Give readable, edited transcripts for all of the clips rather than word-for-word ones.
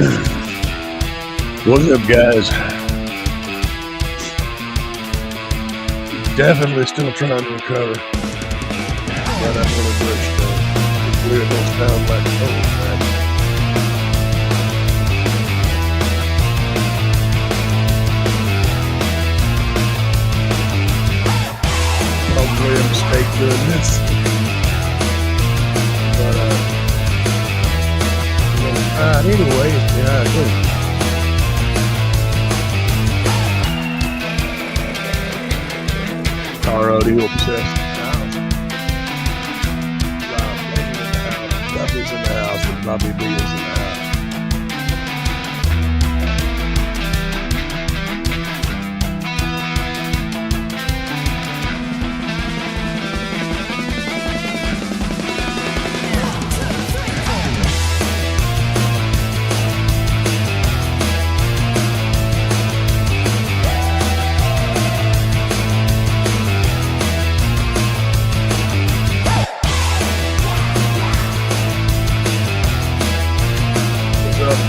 What's up, guys? Definitely still trying to recover, but I'm gonna do it still. Hopefully it don't sound like total crap. Probably a mistake doing this, but anyway, yeah, I do. Caraudioenthusiasts in the house. Bobby's in the house, and Bobby B is in the house.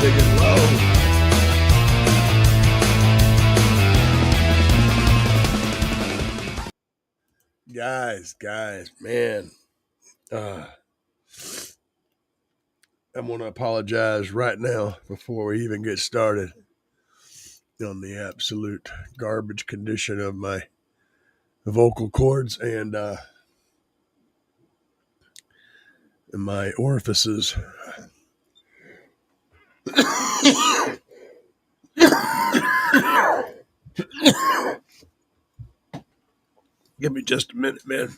Digging low. Guys, man. I'm going to apologize right now before we even get started on the absolute garbage condition of my vocal cords and my orifices. Give me just a minute, man.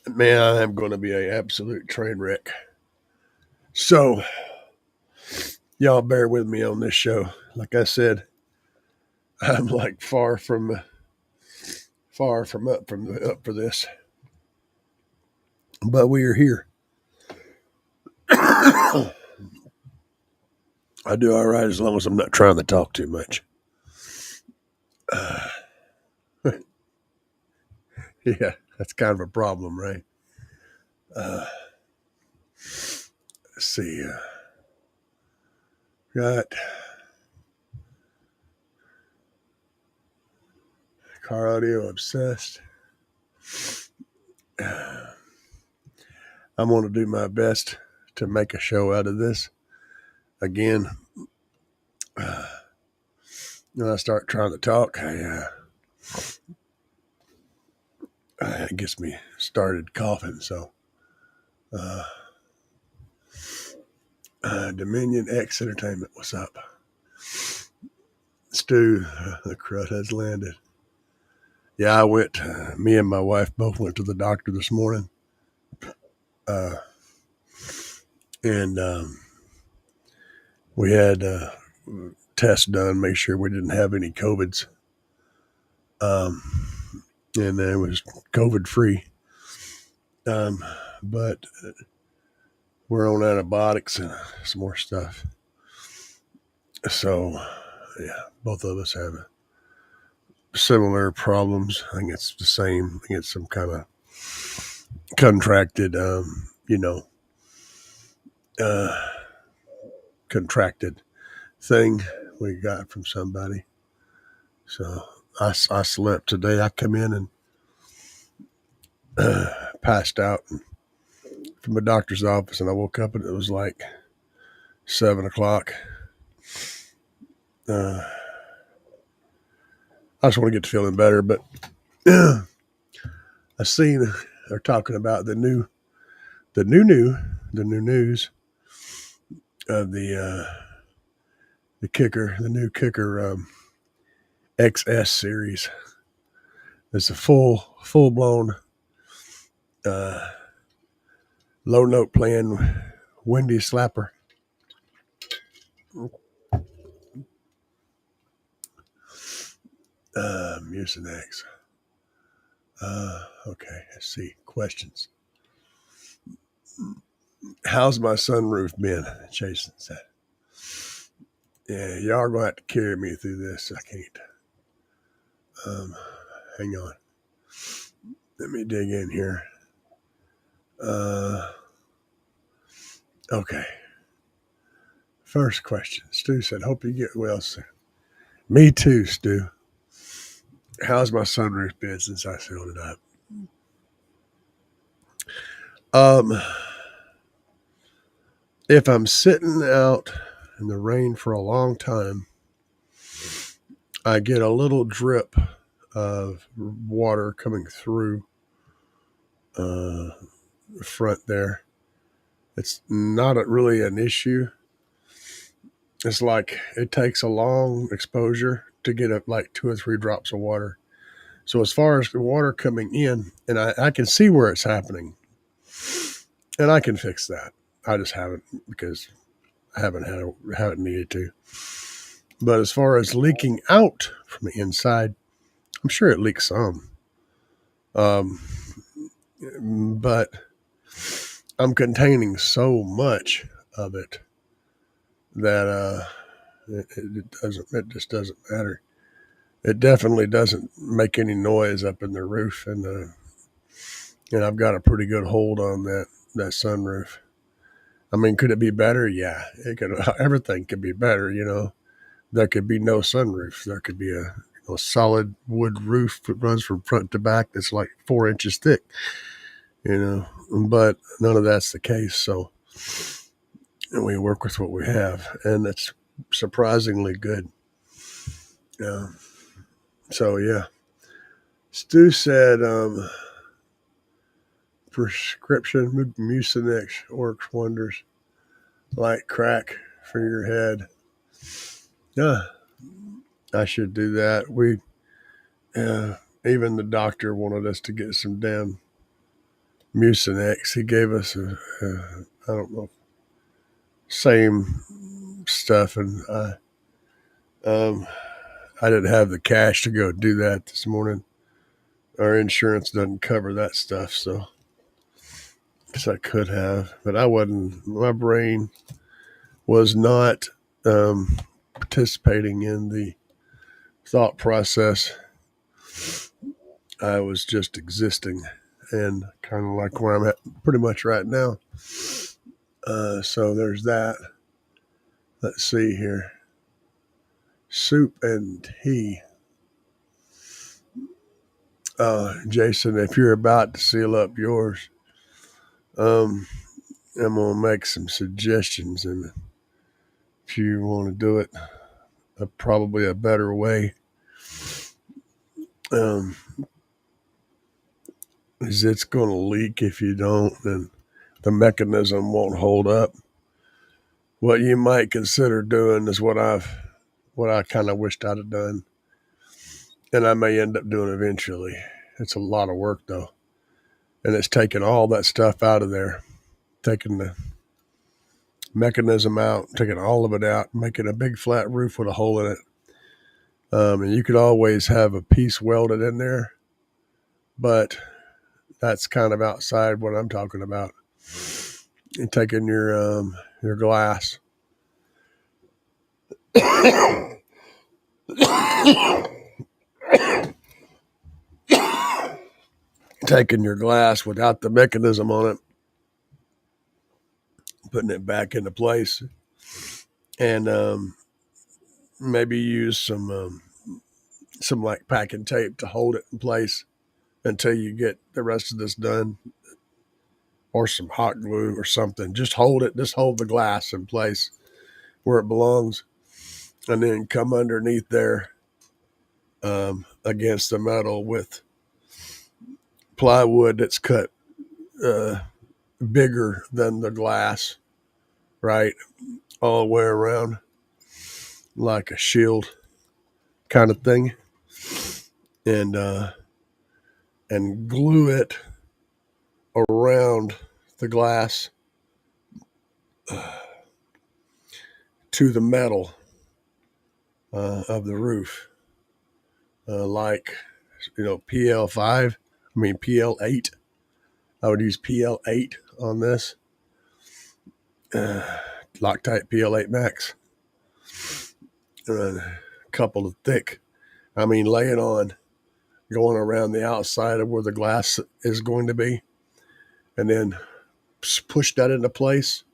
Man, I am going to be an absolute train wreck. So, y'all bear with me on this show. Like I said, I'm like far from up for this, but we are here. I do all right as long as I'm not trying to talk too much. Yeah, that's kind of a problem, right? Let's see. Got car audio obsessed. I'm going to do my best to make a show out of this. Again, when I start trying to talk, it gets me started coughing. So, Dominion X Entertainment, what's up? Stu, the crud has landed. Yeah, I went. Me and my wife both went to the doctor this morning, and we had tests done, make sure we didn't have any COVIDs, and then it was COVID free. But we're on antibiotics and some more stuff. So, yeah, both of us have similar problems. I think it's the same. I think it's some kind of contracted, contracted thing we got from somebody. So I slept today. I come in and passed out from the doctor's office, and I woke up and it was like 7 o'clock. I just want to get to feeling better, but I seen they're talking about the new news of the new kicker XS series. It's a full blown low note playing windy slapper. Mucinex. Okay, let's see. Questions. How's my sunroof been? Jason said. Yeah, y'all are going to have to carry me through this. I can't. Hang on. Let me dig in here. Okay. First question. Stu said, hope you get well soon. Me too, Stu. How's my sunroof been since I sealed it up? If I'm sitting out in the rain for a long time, I get a little drip of water coming through the front there. It's not really an issue. It's like it takes a long exposure to get up like 2 or 3 drops of water. So as far as the water coming in, and I can see where it's happening, and I can fix that. I just haven't because I haven't needed to. But as far as leaking out from the inside, I'm sure it leaks some. But I'm containing so much of it that it just doesn't matter. It definitely doesn't make any noise up in the roof, and I've got a pretty good hold on that sunroof. I mean, could it be better? Yeah, it could. Everything could be better. There could be no sunroof. There could be a solid wood roof that runs from front to back that's like 4 inches thick. But none of that's the case. So we work with what we have, and it's surprisingly good. So yeah, Stu said prescription Mucinex works wonders, like crack for your head. Yeah, I should do that. Even the doctor wanted us to get some damn Mucinex. He gave us I don't know, same stuff, and I didn't have the cash to go do that this morning. Our insurance doesn't cover that stuff, so guess I could have, but I wasn't. My brain was not participating in the thought process. I was just existing, and kind of like where I'm at pretty much right now. So there's that. Let's see here. Soup and tea. Jason, if you're about to seal up yours, I'm going to make some suggestions, and if you want to do it, probably a better way is it's going to leak if you don't, and the mechanism won't hold up. What you might consider doing is what I kind of wished I'd have done, and I may end up doing eventually. It's a lot of work though, and it's taking all that stuff out of there, taking the mechanism out, taking all of it out, making a big flat roof with a hole in it. And you could always have a piece welded in there, but that's kind of outside what I'm talking about. And taking your glass, taking your glass without the mechanism on it, putting it back into place, and maybe use some like packing tape to hold it in place until you get the rest of this done, or some hot glue or something. Just hold the glass in place where it belongs, and then come underneath there against the metal with plywood that's cut bigger than the glass, right, all the way around, like a shield kind of thing, and glue it around the glass to the metal of the roof. like, PL5. I mean, PL8. I would use PL8 on this. Loctite PL8 Max. A couple of thick. I mean, lay it on, going around the outside of where the glass is going to be, and then push that into place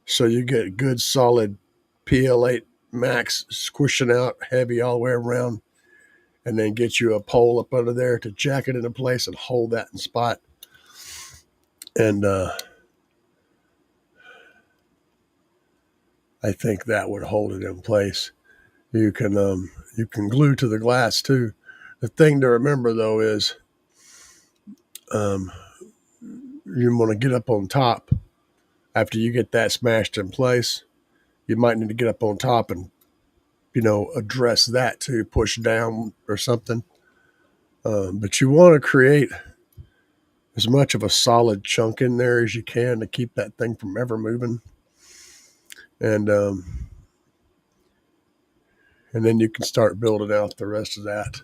so you get good solid PL8 Max squishing out heavy all the way around, and then get you a pole up under there to jack it into place and hold that in spot. And I think that would hold it in place. You can glue to the glass too. The thing to remember though is you want to get up on top after you get that smashed in place. You might need to get up on top and address that too, push down or something. But you want to create as much of a solid chunk in there as you can to keep that thing from ever moving. And then you can start building out the rest of that.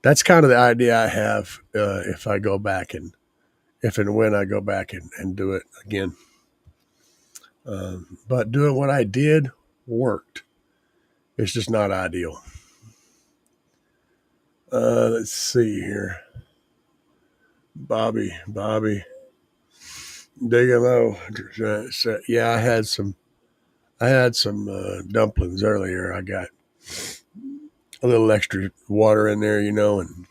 That's kind of the idea I have if I go back and when I go back and do it again. But doing what I did worked. It's just not ideal. Let's see here. Bobby, Dig-MO. Yeah, I had some dumplings earlier. I got a little extra water in there, and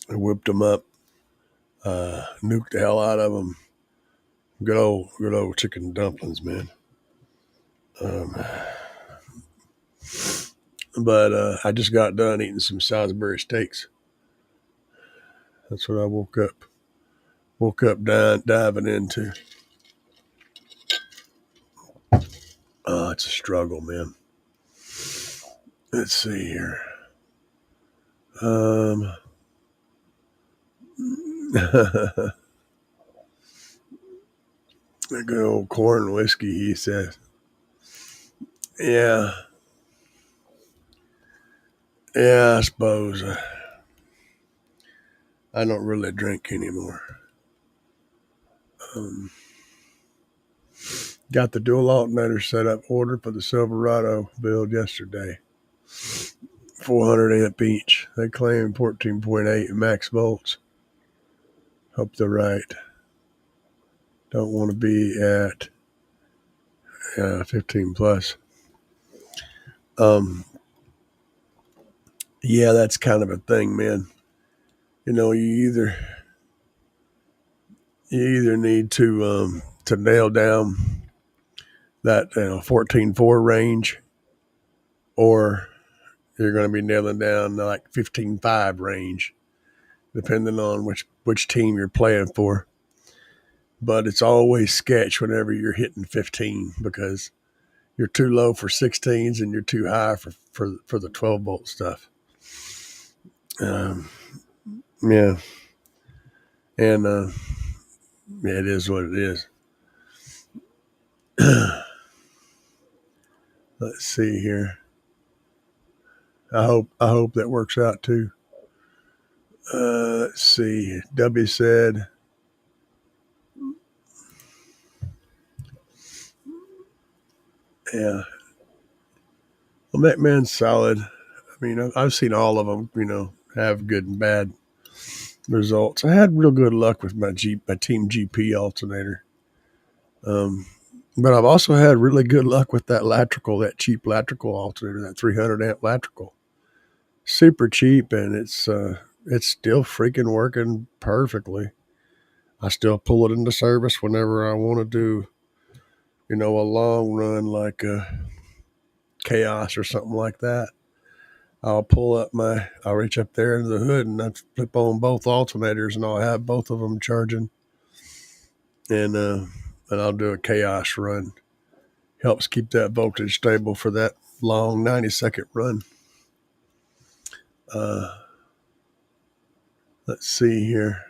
I whipped them up, nuked the hell out of them. Good old chicken dumplings, man. But I just got done eating some Salisbury steaks. That's what I woke up diving into. Oh, it's a struggle, man. Let's see here. The good old corn whiskey, he says. Yeah, I suppose. I don't really drink anymore. Got the dual alternator set up, ordered for the Silverado build yesterday. 400 amp each. They claim 14.8 max volts. Hope they're right. Don't want to be at 15 plus. Yeah, that's kind of a thing, man. You either need to nail down that 14.4 range, or you're going to be nailing down like 15.5 range, depending on which team you're playing for. But it's always sketch whenever you're hitting 15 because you're too low for 16s and you're too high for the 12 volt stuff. Yeah. And it is what it is. Let's see here. I hope that works out too. Let's see. W said, yeah. Well, McMahon's solid. I mean, I've seen all of them, have good and bad results. I had real good luck with my Team GP alternator. But I've also had really good luck with that cheap Latrical alternator, that 300 amp Latrical. Super cheap, and it's still freaking working perfectly. I still pull it into service whenever I want to do, a long run like a Chaos or something like that. I'll reach up there into the hood and I flip on both alternators and I'll have both of them charging. And I'll do a Chaos run. Helps keep that voltage stable for that long 90-second run. Let's see here.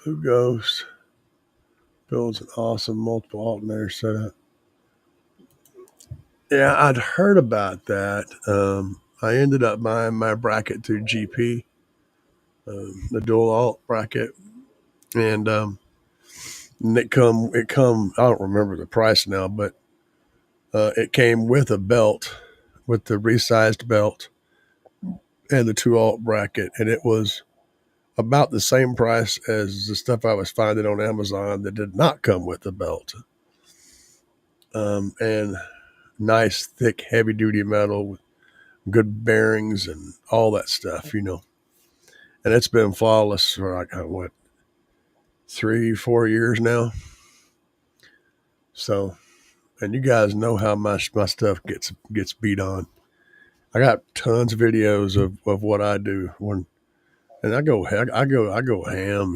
Blue Ghost builds an awesome multiple alternator setup. Yeah, I'd heard about that. I ended up buying my bracket through GP, the dual alt bracket, and it come. I don't remember the price now, but it came with a belt, with the resized belt and the two alt bracket, and it was about the same price as the stuff I was finding on Amazon that did not come with the belt. And nice, thick, heavy duty metal with good bearings and all that stuff, And it's been flawless for like, what, 3, 4 years now. So, and you guys know how much my stuff gets beat on. I got tons of videos of what I do and I go ham, I go ham.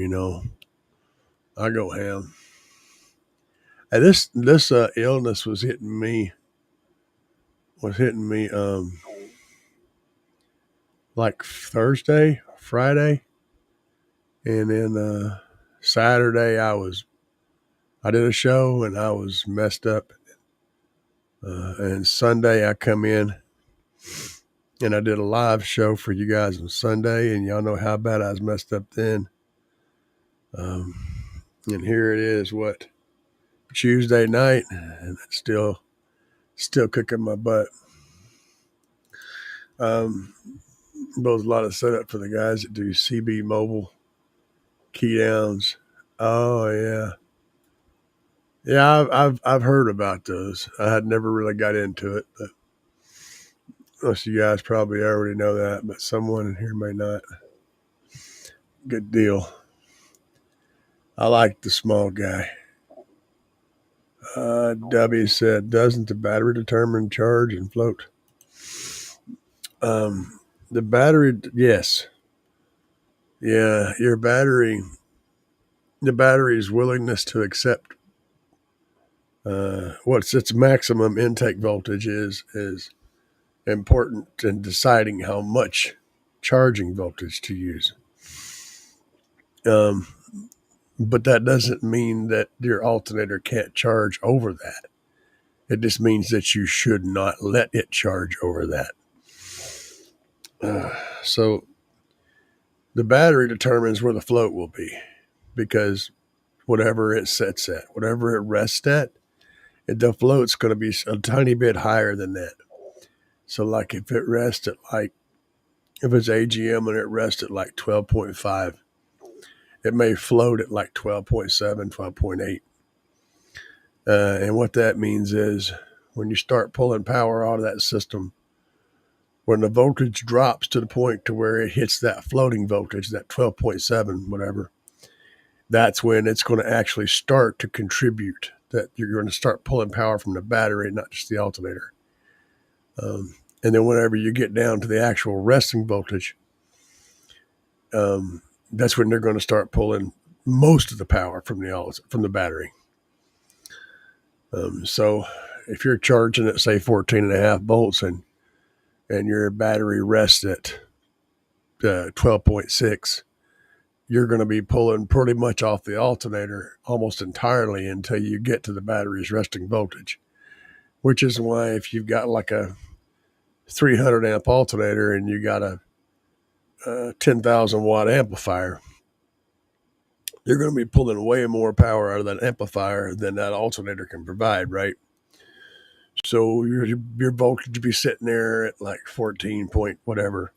And this illness was hitting me like Thursday, Friday, and then Saturday I did a show and I was messed up. And Sunday I come in and I did a live show for you guys on Sunday, and y'all know how bad I was messed up then. Um, and here it is, what, Tuesday night, and it's still kicking my butt. There's a lot of setup for the guys that do CB mobile key downs. Oh yeah, yeah. I've heard about those. I had never really got into it, but most of you guys probably already know that, but someone in here may not. Good deal. I like the small guy. W said, doesn't the battery determine charge and float? The battery, yes. Yeah, the battery's willingness to accept what's its maximum intake voltage is important in deciding how much charging voltage to use. But that doesn't mean that your alternator can't charge over that. It just means that you should not let it charge over that. So the battery determines where the float will be, because whatever it sets at, whatever it rests at, the float's going to be a tiny bit higher than that. So like if it's AGM and it rests at like 12.5, it may float at like 12.7, 12.8. And what that means is when you start pulling power out of that system, when the voltage drops to the point to where it hits that floating voltage, that 12.7, whatever, that's when it's going to actually start to contribute, that you're going to start pulling power from the battery, not just the alternator. And then whenever you get down to the actual resting voltage, that's when they're going to start pulling most of the power from the battery. So if you're charging at, say, 14.5 volts and your battery rests at 12.6, you're going to be pulling pretty much off the alternator almost entirely until you get to the battery's resting voltage, which is why if you've got like a 300 amp alternator and you got a 10,000 watt amplifier, you're going to be pulling way more power out of that amplifier than that alternator can provide, right? So your voltage will be sitting there at like 14 point whatever,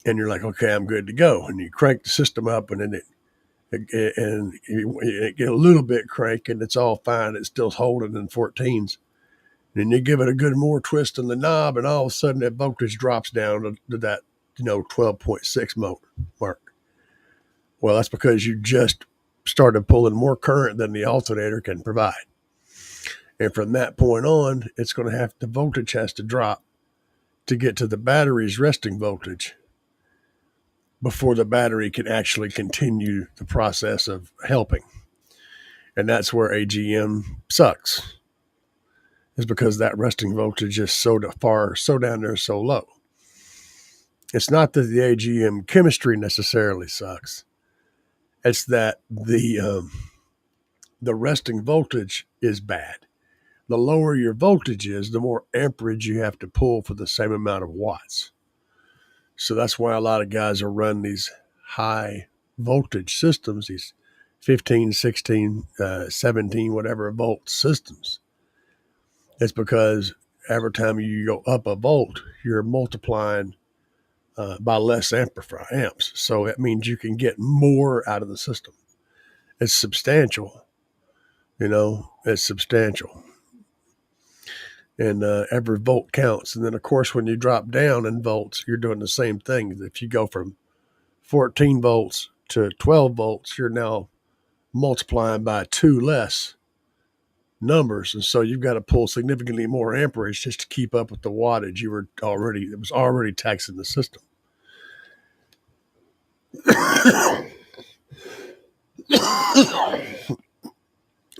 and you're like, okay, I'm good to go. And you crank the system up, and then it get a little bit crank, and it's all fine. It's still holding in 14s. And then you give it a good more twist on the knob, and all of a sudden that voltage drops down to that 12.6 mark. Well, that's because you just started pulling more current than the alternator can provide. And from that point on, the voltage has to drop to get to the battery's resting voltage before the battery can actually continue the process of helping. And that's where AGM sucks, is because that resting voltage is so down there, so low. It's not that the AGM chemistry necessarily sucks. It's that the resting voltage is bad. the lower your voltage is, the more amperage you have to pull for the same amount of watts. So that's why a lot of guys will run these high voltage systems, these 15, 16, 17, whatever volt systems. It's because every time you go up a volt, you're multiplying by less amps. So it means you can get more out of the system. It's substantial, it's substantial. And every volt counts. And then, of course, when you drop down in volts, you're doing the same thing. If you go from 14 volts to 12 volts, you're now multiplying by 2 less numbers. And so you've got to pull significantly more amperage just to keep up with the wattage it was already taxing the system.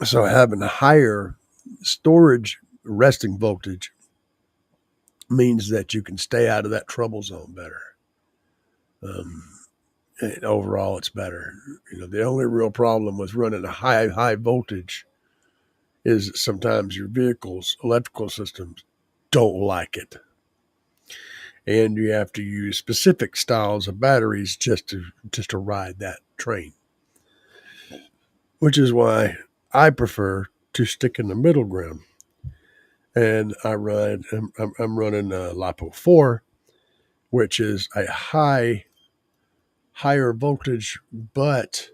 So having a higher storage resting voltage means that you can stay out of that trouble zone better. And overall, it's better. The only real problem with running a high voltage is that sometimes your vehicle's electrical systems don't like it. And you have to use specific styles of batteries just to ride that train. Which is why I prefer to stick in the middle ground. And I'm running LiPo 4, which is a higher voltage, but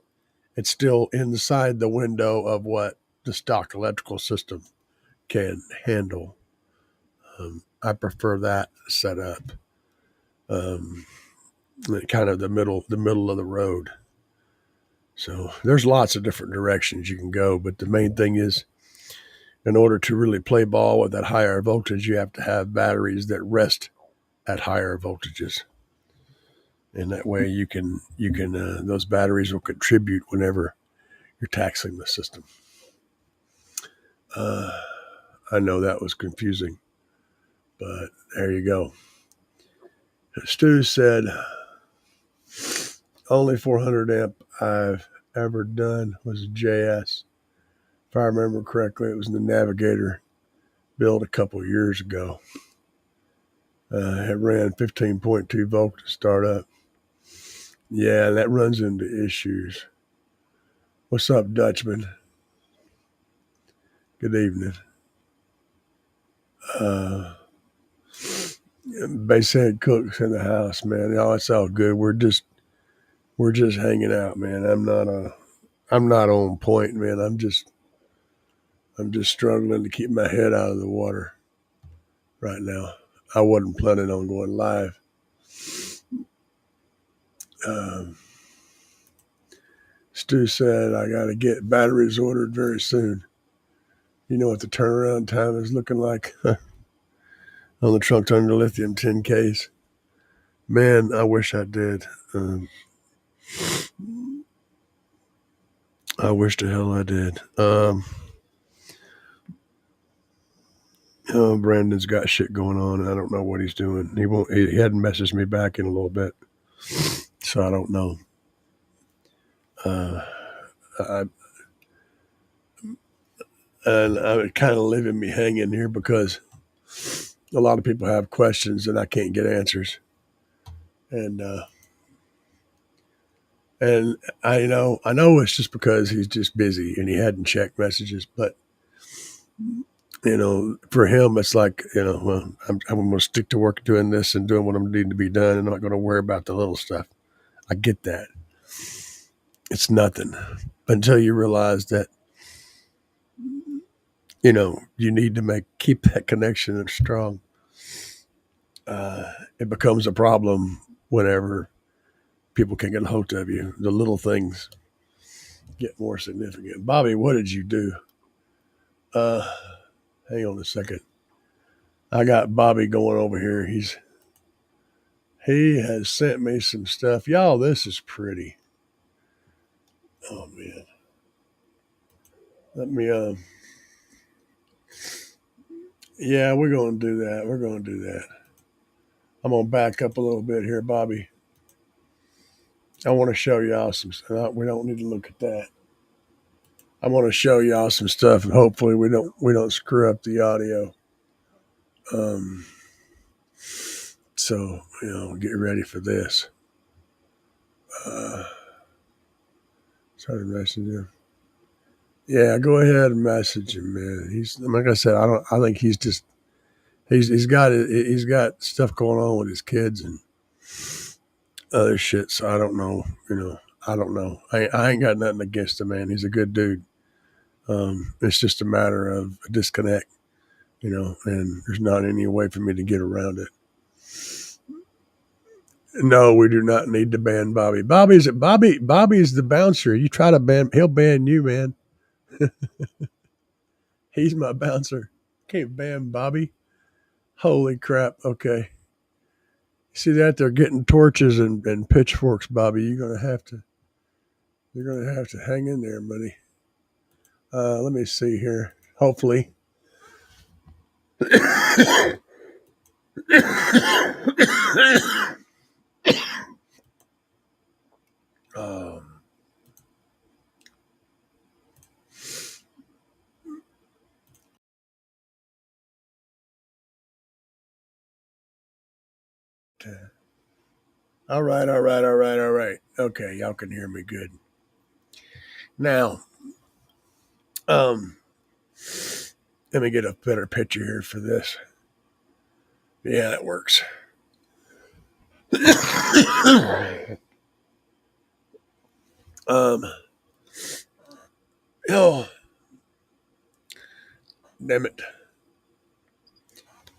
it's still inside the window of what the stock electrical system can handle. I prefer that setup, kind of the middle of the road. So there's lots of different directions you can go, but the main thing is, in order to really play ball with that higher voltage, you have to have batteries that rest at higher voltages. And that way you can those batteries will contribute whenever you're taxing the system. I know that was confusing, but there you go. Stu said, only 400 amp I've ever done was a JS. If I remember correctly, it was the Navigator built a couple years ago. It ran 15.2 volt to start up. Yeah, that runs into issues. What's up, Dutchman? Good evening. Basehead Cook's in the house, man. Oh, it's all good. We're just hanging out, man. I'm not on point, man. I'm just struggling to keep my head out of the water right now. I wasn't planning on going live. Stu said, I got to get batteries ordered very soon. You know what the turnaround time is looking like on the truck under Lithium 10Ks? Man, I wish I did. I wish the hell I did. Brandon's got shit going on, and I don't know what he's doing. He hadn't messaged me back in a little bit, so I don't know. And I'm kind of leaving me hanging here because a lot of people have questions and I can't get answers. And I know it's just because he's just busy and he hadn't checked messages, but for him, it's like, well, I'm going to stick to work doing this and doing what I'm needing to be done. And I'm not going to worry about the little stuff. I get that. It's nothing until you realize that, you need to keep that connection strong. It becomes a problem whenever people can get a hold of you. The little things get more significant. Bobby, what did you do? Hang on a second. I got Bobby going over here. He has sent me some stuff. Y'all, this is pretty. Oh man. Let me yeah, we're gonna do that. I'm gonna back up a little bit here, Bobby. I want to show y'all some stuff. We don't need to look at that. I want to show y'all some stuff, and hopefully we don't screw up the audio. Um, so get ready for this. Try to message him. Yeah, go ahead and message him, man. He's like I said. I think he's just he's got stuff going on with his kids and other shit. So I don't know. I don't know. I ain't got nothing against him, man. He's a good dude. It's just a matter of a disconnect, and there's not any way for me to get around it. No, we do not need to ban Bobby. Bobby's the bouncer. You try to ban, he'll ban you, man. He's my bouncer. Can't ban Bobby. Holy crap. Okay. See that? They're getting torches and pitchforks, Bobby. You're gonna have to hang in there, buddy. Let me see here. Hopefully. um, all right, all right, all right, all right. Okay, y'all can hear me good. Now, let me get a better picture here for this. Yeah, that works. Oh, damn it.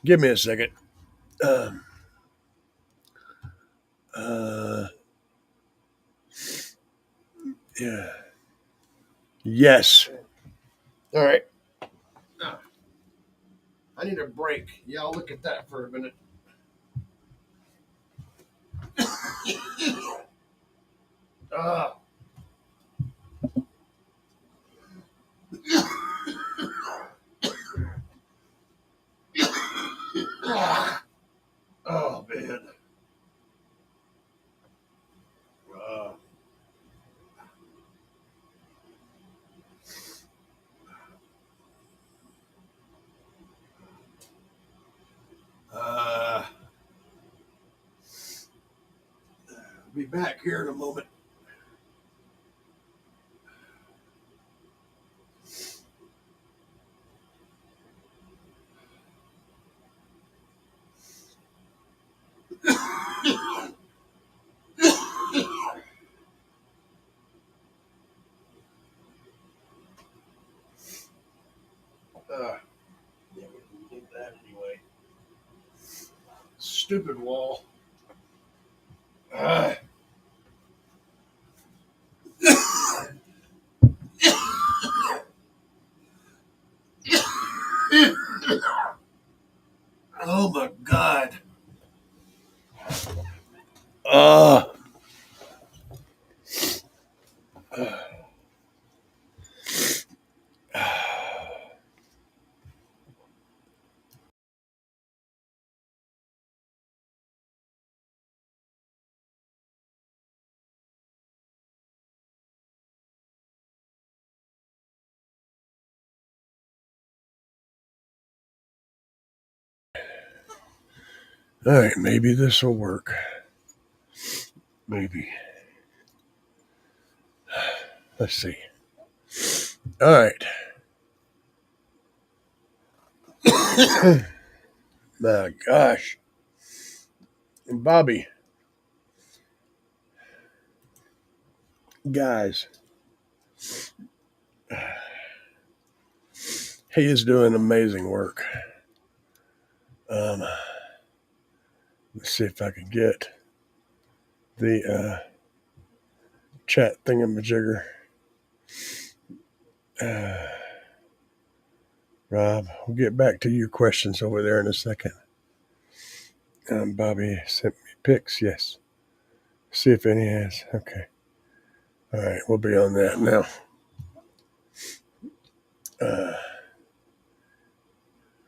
Give me a second. Um, uh, yeah. Yes. All right. I need a break. Y'all look at that for a minute. Uh, oh, man. Uh, uh, be back here in a moment. Yeah, we can get that anyway. Stupid wall. Uh, oh my God. Uh, all right, maybe this will work. Maybe. Let's see. All right. My gosh. And Bobby, guys, he is doing amazing work. Let's see if I can get the chat thingamajigger. Rob, we'll get back to your questions over there in a second. Bobby sent me pics. Yes. See if any has. Okay. All right, we'll be on that now.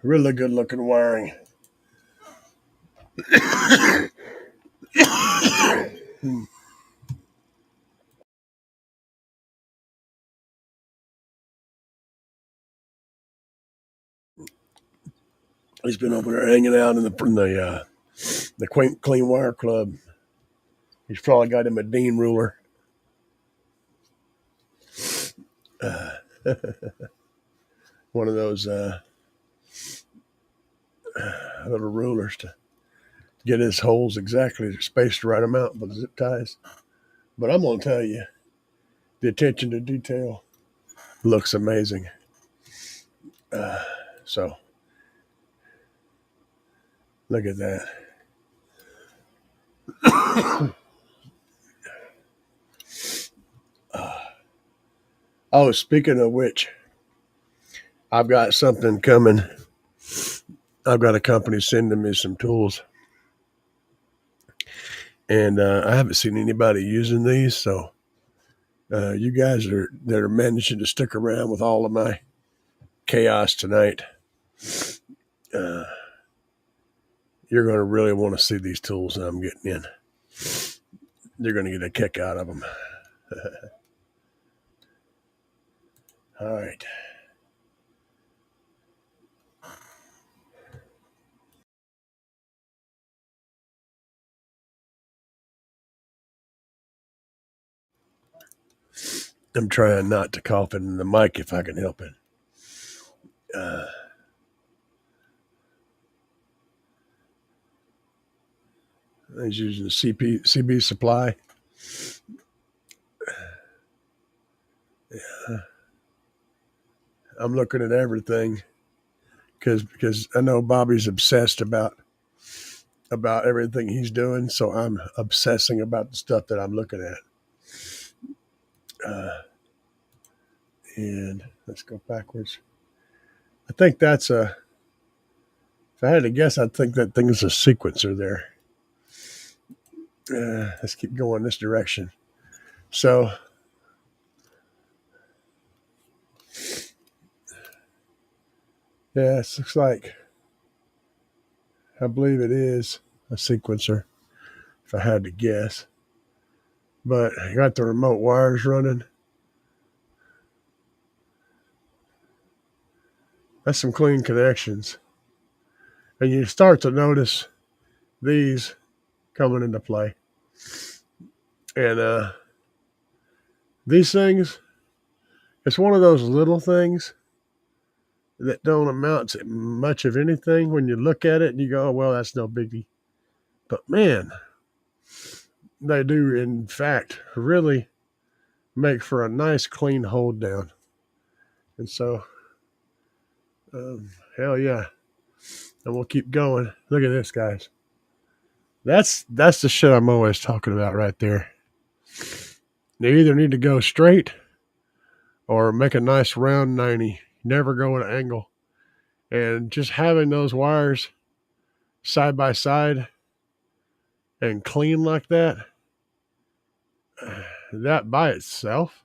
Really good looking wiring. He's been over there hanging out in the Clean Wire Club. He's probably got him a Dean ruler. One of those little rulers to get his holes exactly spaced the right amount with zip ties. But I'm going to tell you, the attention to detail looks amazing. So, look at that. Oh, speaking of which, I've got something coming. I've got a company sending me some tools. And I haven't seen anybody using these, so you guys that are managing to stick around with all of my chaos tonight, you're going to really want to see these tools that I'm getting in. You're going to get a kick out of them. All right. I'm trying not to cough in the mic if I can help it. I was using the CB supply. Yeah. I'm looking at everything because I know Bobby's obsessed about everything he's doing, so I'm obsessing about the stuff that I'm looking at. And let's go backwards. I think that's if I had to guess, I'd think that thing is a sequencer there. Let's keep going this direction. So, yeah, it looks like, I believe it is a sequencer, if I had to guess. But I got the remote wires running. That's some clean connections. And you start to notice these coming into play. And these things, it's one of those little things that don't amount to much of anything when you look at it and you go, oh, well, that's no biggie. But man, they do, in fact, really make for a nice, clean hold down. And so, hell yeah. And we'll keep going. Look at this, guys. That's the shit I'm always talking about right there. You either need to go straight or make a nice round 90. Never go at an angle. And just having those wires side by side and clean like that, that by itself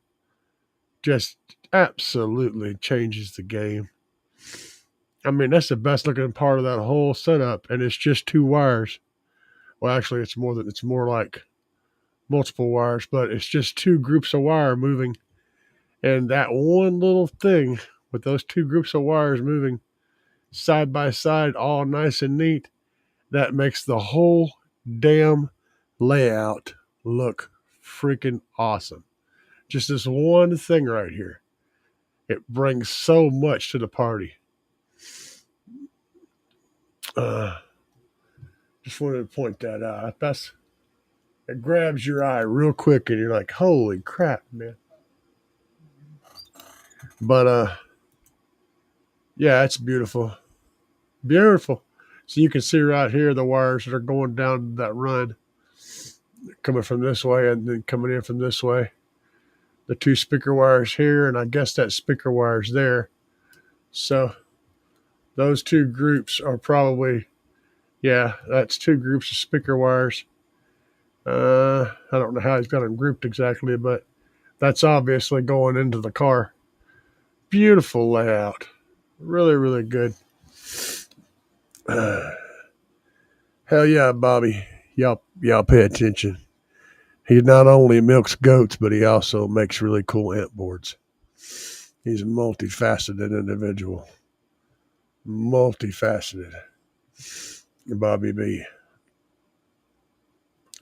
just absolutely changes the game. I mean, that's the best looking part of that whole setup, and it's just two wires. Well, actually, it's more like multiple wires, but it's just two groups of wire moving, and that one little thing with those two groups of wires moving side by side, all nice and neat, that makes the whole damn layout look freaking awesome. Just this one thing right here, it brings so much to the party. Just wanted to point that out. It grabs your eye real quick, and you're like, "Holy crap, man!" But yeah, it's beautiful, beautiful. So you can see right here the wires that are going down that run, coming from this way and then coming in from this way. The two speaker wires here, and I guess that speaker wire's there. So those two groups are probably, yeah, that's two groups of speaker wires. I don't know how he's got them grouped exactly, but that's obviously going into the car. Beautiful layout. Really, really good. Hell yeah, Bobby. Y'all pay attention. He not only milks goats, but he also makes really cool amp boards. He's a multifaceted individual. Multifaceted. Bobby B.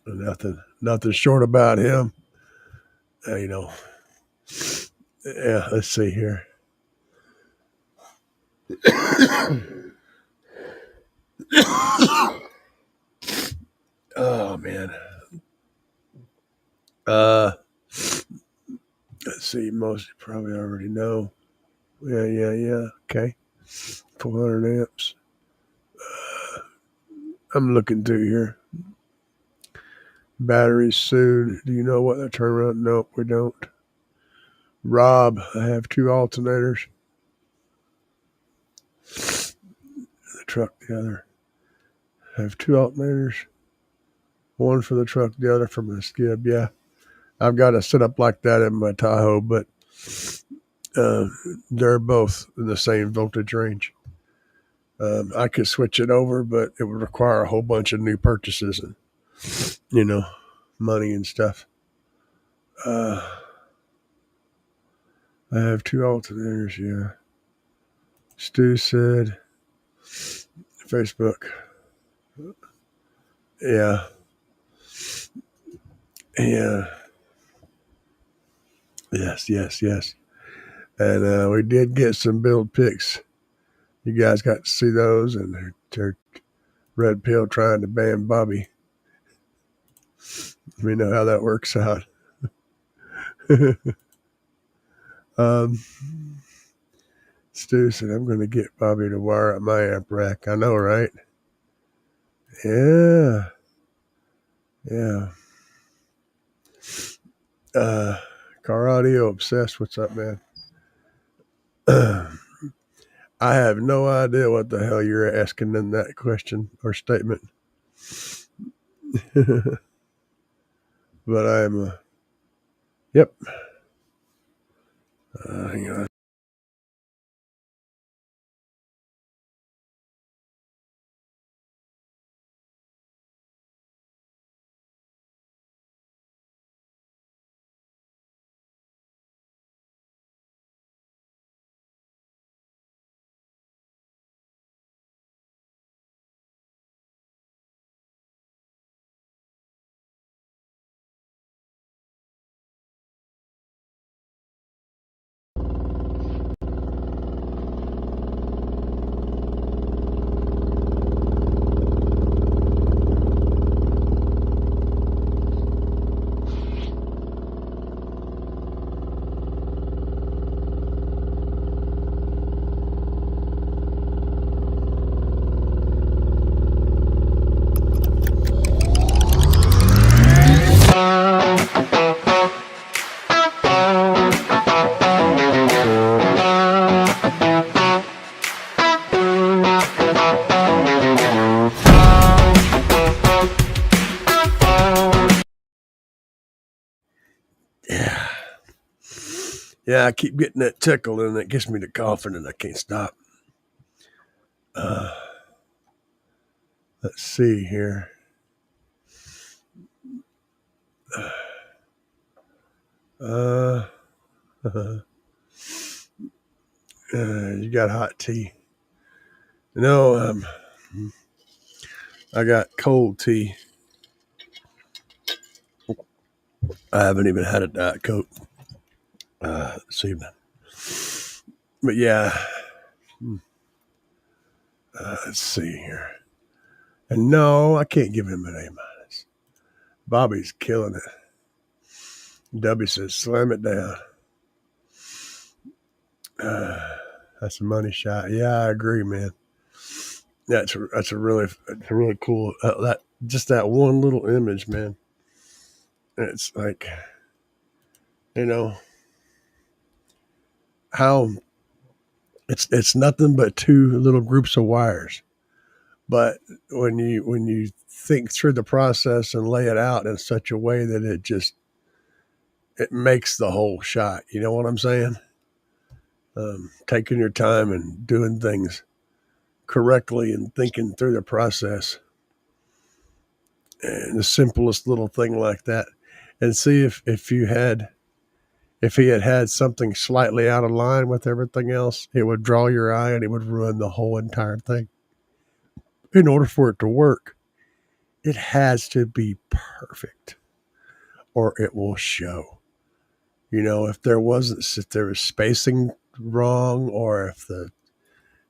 Nothing short about him. Yeah, let's see here. Oh man. Let's see. Most probably already know. Yeah. Okay. 400 amps. I'm looking through here. Batteries soon. Do you know what the turnaround? Nope, we don't. Rob, I have 2 alternators. The truck, the other. I have 2 alternaters. One for the truck, the other for my skid. Yeah, I've got a setup like that in my Tahoe, but they're both in the same voltage range. I could switch it over, but it would require a whole bunch of new purchases and, money and stuff. I have 2 alternators, yeah. Stu said, Facebook. Yeah. Yes. And we did get some build pics. You guys got to see those, and they're red pill trying to ban Bobby. We know how that works out. Stu said, I'm going to get Bobby to wire up my amp rack. I know, right? Yeah. Car audio obsessed. What's up, man? I have no idea what the hell you're asking in that question or statement. But I'm, yep. Hang on. Yeah, I keep getting that tickle, and it gets me to coughing, and I can't stop. Let's see here. You got hot tea. I got cold tea. I haven't even had a Diet Coke this evening. But yeah, let's see here. And no, I can't give him an A-. Bobby's killing it. W says, slam it down. That's a money shot. Yeah, I agree, man. That's a really cool. That one little image, man. It's like, how it's nothing but 2 little groups of wires. But when you think through the process and lay it out in such a way that it makes the whole shot. You know what I'm saying? Taking your time and doing things correctly and thinking through the process. And the simplest little thing like that. And see if he had something slightly out of line with everything else, it would draw your eye and it would ruin the whole entire thing. in order for it to work, it has to be perfect or it will show. If there was spacing wrong, or if it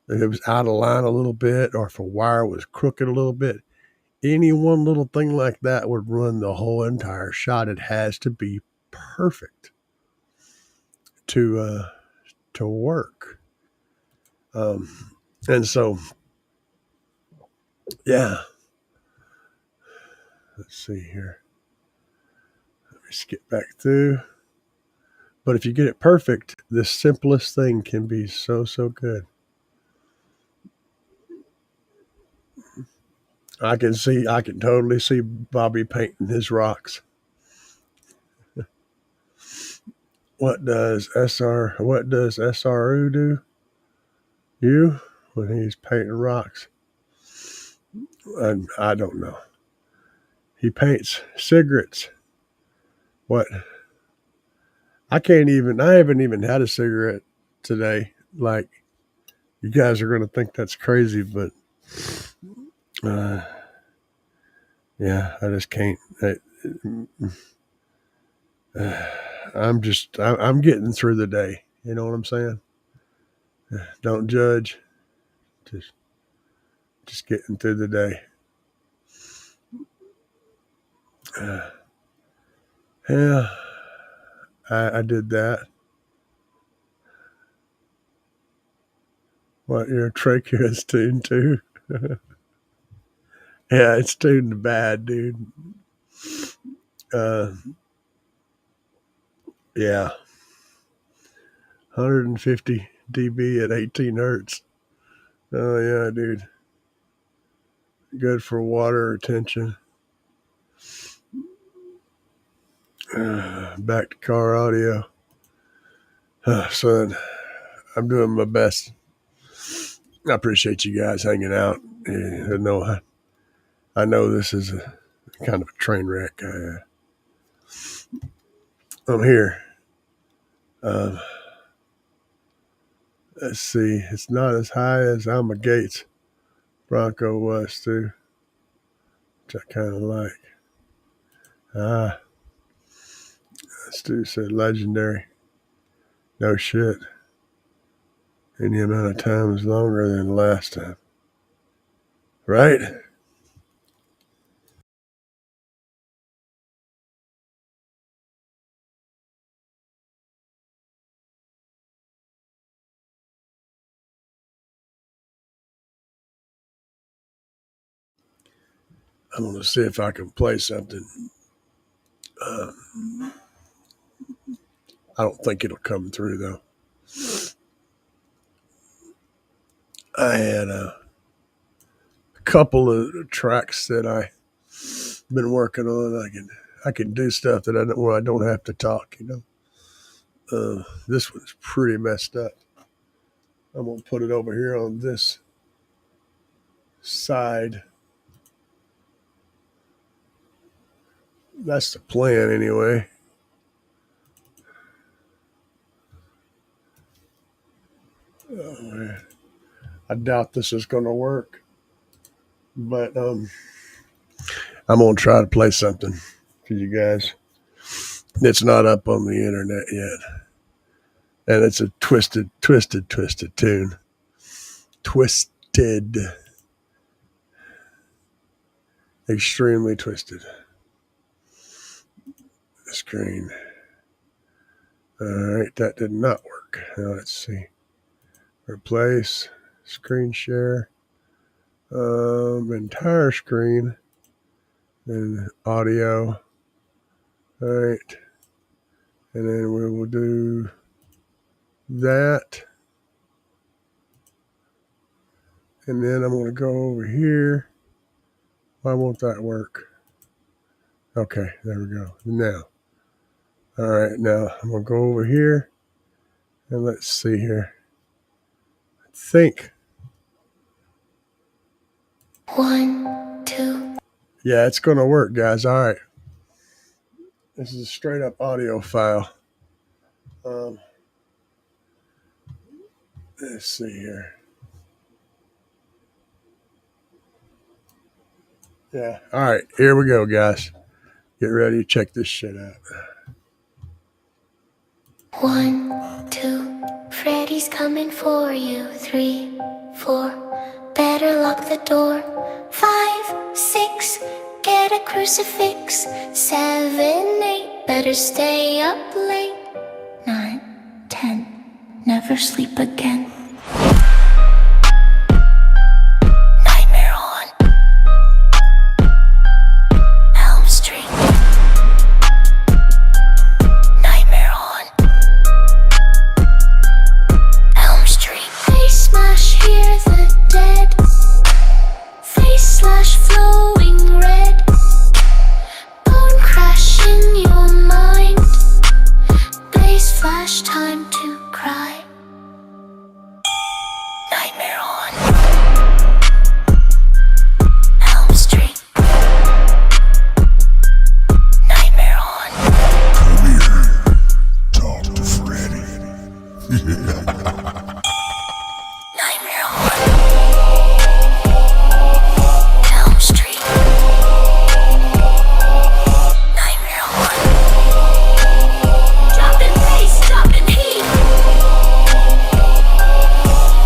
was out of line a little bit, or if a wire was crooked a little bit, any one little thing like that would ruin the whole entire shot. It has to be perfect to work. And so, yeah. Let's see here. Let me skip back through. But if you get it perfect, the simplest thing can be so, so good. I can totally see Bobby painting his rocks. What does SRU do? You? When he's painting rocks? I don't know. He paints cigarettes. What? I haven't even had a cigarette today. Like, you guys are going to think that's crazy, but yeah, I just can't. I'm getting through the day. You know what I'm saying? Don't judge. Just getting through the day. Yeah, I did that. What, your trachea is tuned too? Yeah, it's tuned bad, dude. Uh, yeah, 150 dB at 18 hertz. Oh yeah, dude. Good for water retention. Back to car audio. Son, I'm doing my best. I appreciate you guys hanging out. I know this is a kind of a train wreck. I'm here. Um, let's see. It's not as high as Alma Gates Bronco was too, which I kind of like. Stu said legendary. No shit. Any amount of time is longer than last time. Right? I'm going to see if I can play something. I don't think it'll come through though. I had a couple of tracks that I've been working on. I can do stuff that where I don't have to talk. This one's pretty messed up. I'm gonna put it over here on this side. That's the plan anyway. Oh, man. I doubt this is gonna work, but I'm gonna try to play something for you guys. It's not up on the internet yet, and it's a twisted tune. Twisted, extremely twisted. The screen. All right, that did not work. Now let's see. Replace screen share. Entire screen and audio. All right, and then we will do that. And then I'm going to go over here. Why won't that work? Okay, there we go. Now. All right, now I'm going to go over here and let's see here. I think. 1, 2. Yeah, it's going to work, guys. All right. This is a straight up audio file. Let's see here. Yeah. All right. Here we go, guys. Get ready. Check this shit out. 1, 2, Freddy's coming for you. 3, 4, better lock the door. 5, 6, get a crucifix. 7, 8, better stay up late. 9, 10, never sleep again. Nightmare on Elm Street. Nightmare on Elm Street. Face smash, hear the dead. Face slash flowing red. Bone crash in your mind. Blaze flash, time to cry. Nightmare on Elm Street. Nightmare on. Come here, talk to Freddy. Nightmare on Elm Street. Nightmare on. Dropping bass, dropping heat.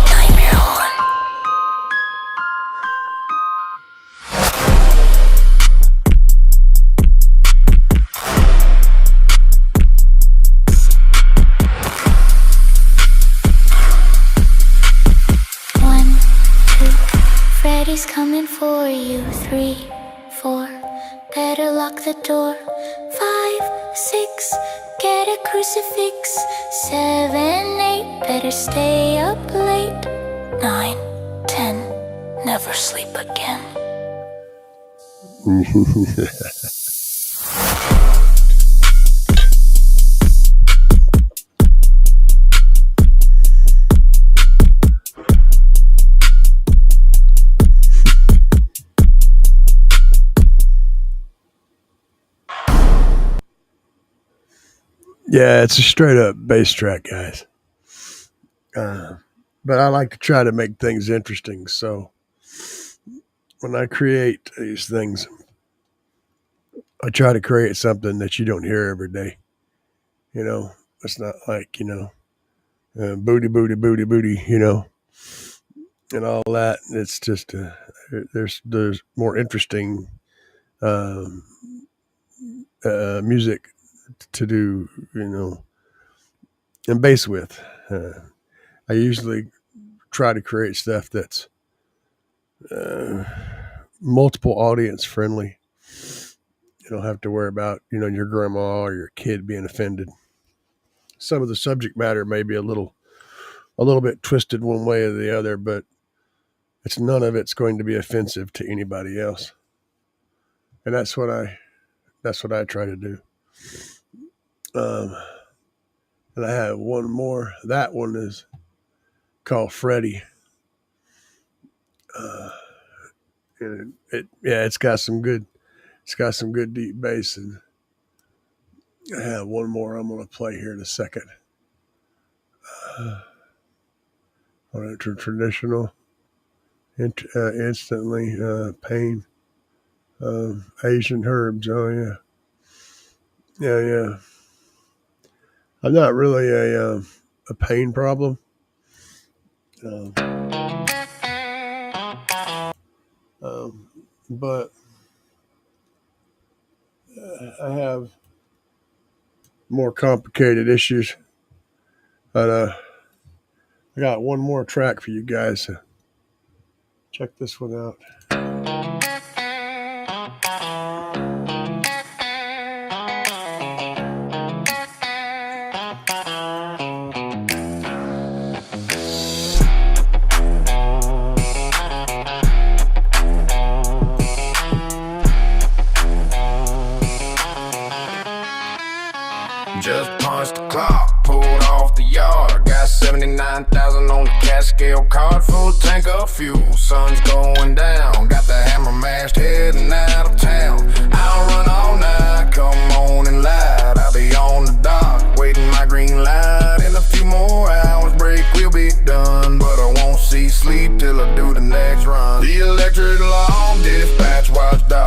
Nightmare on. 1, 2, Freddy's coming for you. 3, 4, better lock the door. 5, 6, get a crucifix. 7, 8, better stay up late. 9, 10, never sleep again. Yeah, it's a straight up bass track, guys. But I like to try to make things interesting. So when I create these things, I try to create something that you don't hear every day. You know, it's not like, booty, booty, booty, booty, and all that. It's just, there's more interesting um, music to do, and bass with. I usually try to create stuff that's multiple audience friendly. You don't have to worry about, your grandma or your kid being offended. Some of the subject matter may be a little bit twisted one way or the other, but none of it's going to be offensive to anybody else. And that's what I try to do. And I have one more. That one is called Freddy. And it's got some good deep bass, and I have one more I'm going to play here in a second. On a traditional, instantly pain, Asian herbs. Oh yeah. I'm not really a pain problem. But I have more complicated issues. But I got one more track for you guys. So check this one out. Just punched the clock, pulled off the yard. Got 79,000 on the cash scale card, full tank of fuel. Sun's going down, got the hammer mashed, heading out of town. I'll run all night, come on and light. I'll be on the dock, waiting my green light. In a few more hours, break will be done, but I won't see sleep till I do the next run. The electric alarm, dispatch watchdog.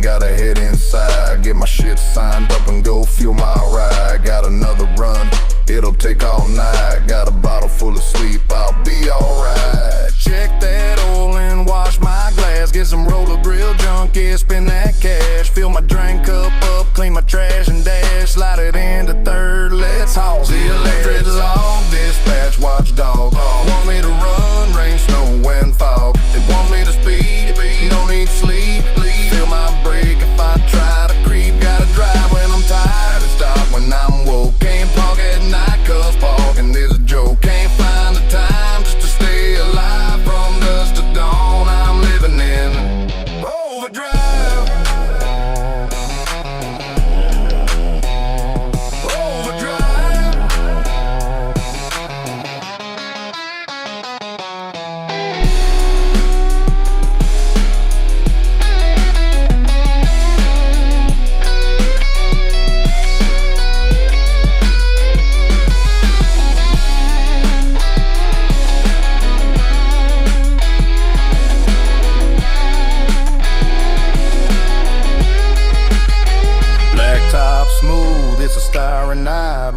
gotta head inside, get my shit signed up and go fuel my ride. Got another run, it'll take all night. Got a bottle full of sleep, I'll be alright. Check that oil and wash my glass. Get some roller grill junkie, spend that cash. Fill my drink cup up, clean my trash and dash. Slide it into third, let's haul. The electric log, dispatch watchdog. Want me to run, rain, snow, and fog. They want me to speed, no need sleep. Feel my brake if I try to creep. Gotta drive when I'm tired and stop when I'm woke. Can't park at night cause parking is a joke. Can't find the time just to stay alive. From dusk to dawn I'm living in overdrive.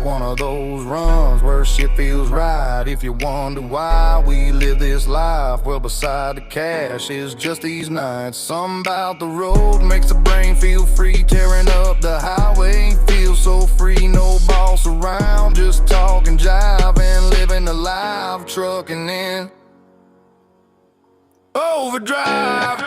One of those runs where shit feels right. If you wonder why we live this life, well, beside the cash is just these nights. Something about the road makes the brain feel free. Tearing up the highway feels so free. No boss around, just talking jive and living the life, trucking in overdrive.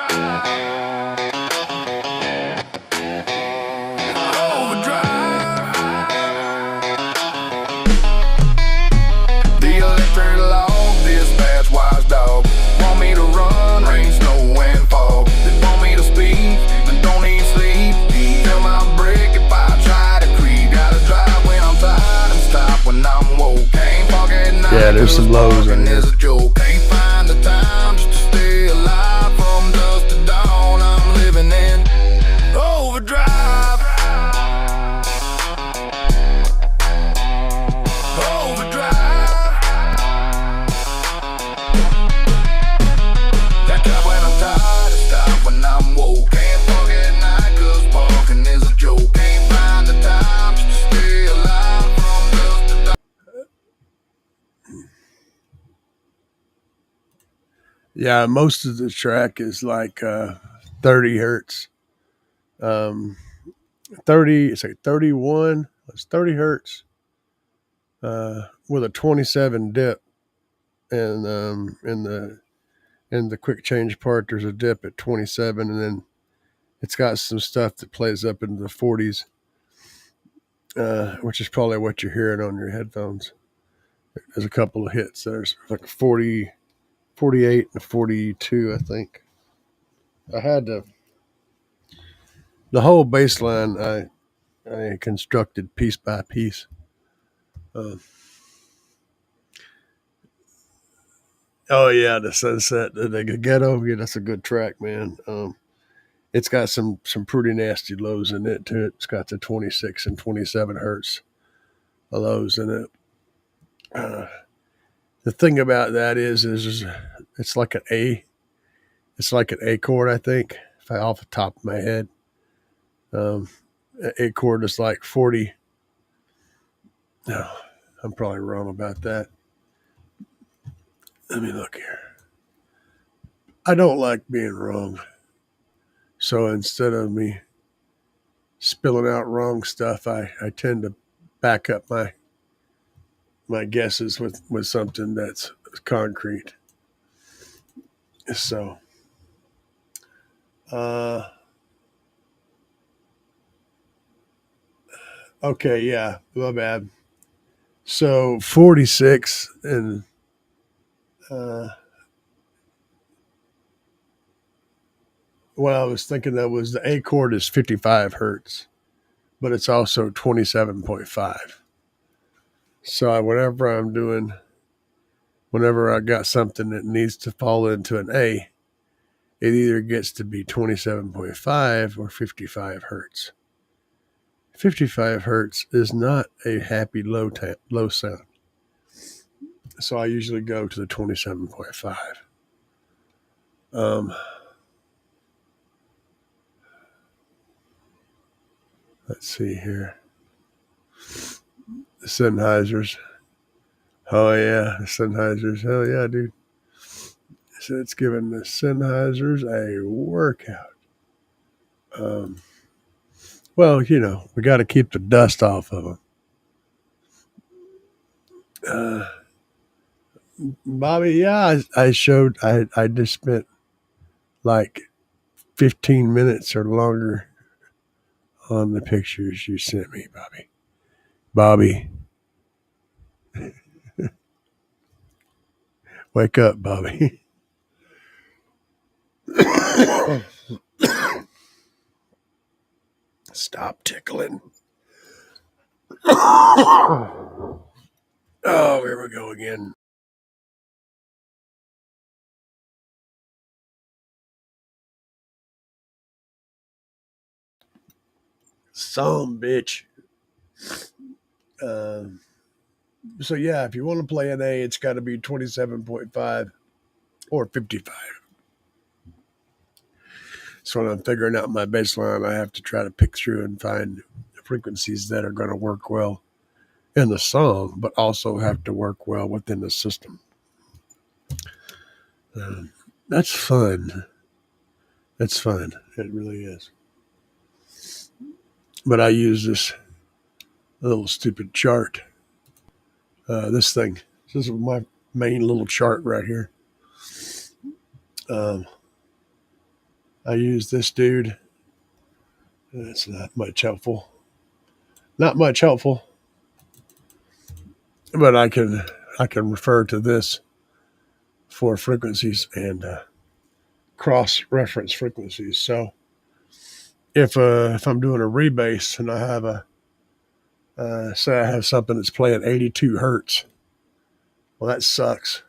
Yeah, there's some lows in here. Can't find the time just to stay alive. From dusk to dawn I'm living in overdrive. Overdrive. That got when I'm tired, stop when I'm woke. Can't park at night cause parking is a joke. Can't find the time just to stay alive. From dusk to dawn. Yeah, most of the track is like 30 hertz. 30, it's like 31, it's 30 hertz with a 27 dip. And in the quick change part, there's a dip at 27, and then it's got some stuff that plays up into the 40s, which is probably what you're hearing on your headphones. There's a couple of hits. There's like 40, 48 and 42, I think. I had the whole bass line I constructed piece by piece. Oh yeah, the Sunset, the Ghetto, yeah, that's a good track, man. It's got some pretty nasty lows in it too. It's got the 26 and 27 hertz lows in it. The thing about that is it's like an A. It's like an A chord, I think, if I off the top of my head. A chord is like 40. No, I'm probably wrong about that. Let me look here. I don't like being wrong. So instead of me spilling out wrong stuff, I tend to back up my guesses with something that's concrete. So, okay, yeah, my bad. So 46 and what I was thinking that was the A chord is 55 hertz, but it's also 27.5. So whenever I got something that needs to fall into an A, it either gets to be 27.5 or 55 hertz. 55 hertz is not a happy low sound. So I usually go to the 27.5. Let's see here. The Sennheisers. Oh, yeah. The Sennheisers. Hell yeah, dude. So it's giving the Sennheisers a workout. Well, we got to keep the dust off of them. Bobby, yeah, I just spent like 15 minutes or longer on the pictures you sent me, Bobby. Bobby, wake up, Bobby. Stop tickling. Oh, here we go again. Some bitch. So yeah, if you want to play an A, it's got to be 27.5 or 55. So when I'm figuring out my baseline, I have to try to pick through and find frequencies that are going to work well in the song, but also have to work well within the system. That's fun. It's fun. It really is. But I use this little stupid chart. This thing. This is my main little chart right here. I use this dude. It's not much helpful. Not much helpful. But I can refer to this for frequencies and cross-reference frequencies. So if I'm doing a rebase and I have say I have something that's playing 82 hertz, well, that sucks.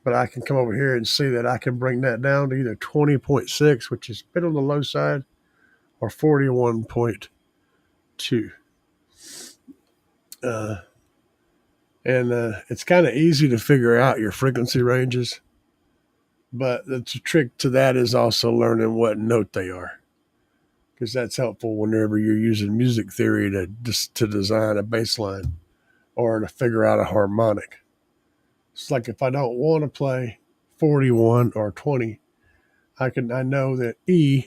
But I can come over here and see that I can bring that down to either 20.6, which is a bit on the low side, or 41.2. And it's kind of easy to figure out your frequency ranges, but the trick to that is also learning what note they are, because that's helpful whenever you're using music theory to design a bass line or to figure out a harmonic. It's like if I don't want to play 41 or 20, I know that E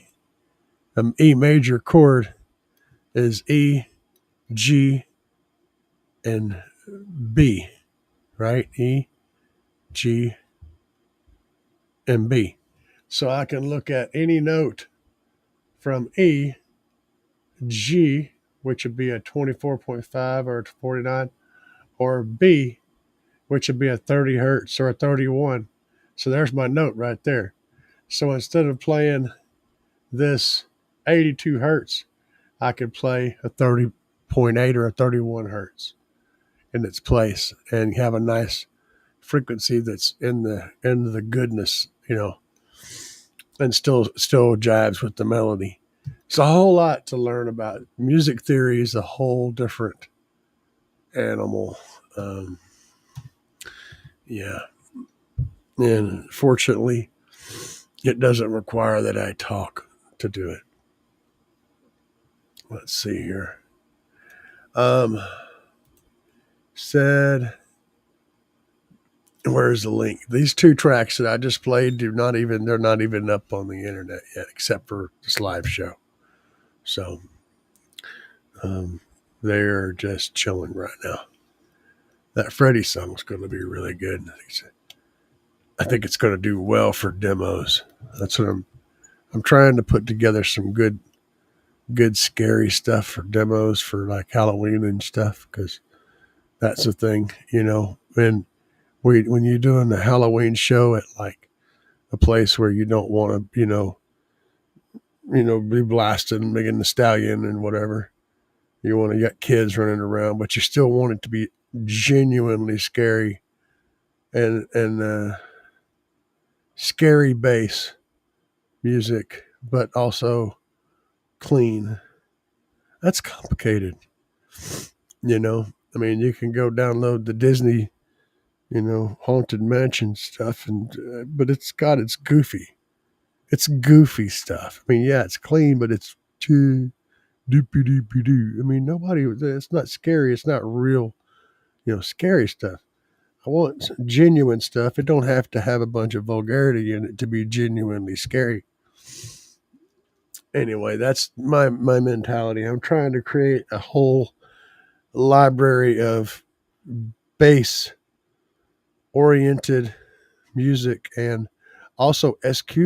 major chord is E, G, and B, right? E, G, and B. So I can look at any note from E, G, which would be a 24.5 or a 49, or B, which would be a 30 hertz or a 31. So there's my note right there. So instead of playing this 82 hertz, I could play a 30.8 or a 31 hertz in its place and have a nice frequency that's in the goodness, and still jives with the melody. It's a whole lot to learn about. Music theory is a whole different animal. Yeah. And fortunately, it doesn't require that I talk to do it. Let's see here. Said, where's the link? These two tracks that I just played they're not even up on the internet yet, except for this live show. So they're just chilling right now. That Freddie song is going to be really good. I think it's going to do well for demos. That's what I'm trying to put together some good scary stuff for demos for like Halloween and stuff, because that's the thing, when you're doing the Halloween show at like a place where you don't want to, be blasting Megan Thee Stallion and whatever. You want to get kids running around, but you still want it to be genuinely scary and scary bass music, but also clean. That's complicated. I mean, you can go download the Disney, Haunted Mansion stuff, but it's goofy. It's goofy stuff. I mean, yeah, it's clean, but it's too doopy doopy doo. I mean, nobody. It's not scary. It's not real. Scary stuff. I want genuine stuff. It don't have to have a bunch of vulgarity in it to be genuinely scary. Anyway, that's my mentality. I'm trying to create a whole library of bass oriented music and also SQ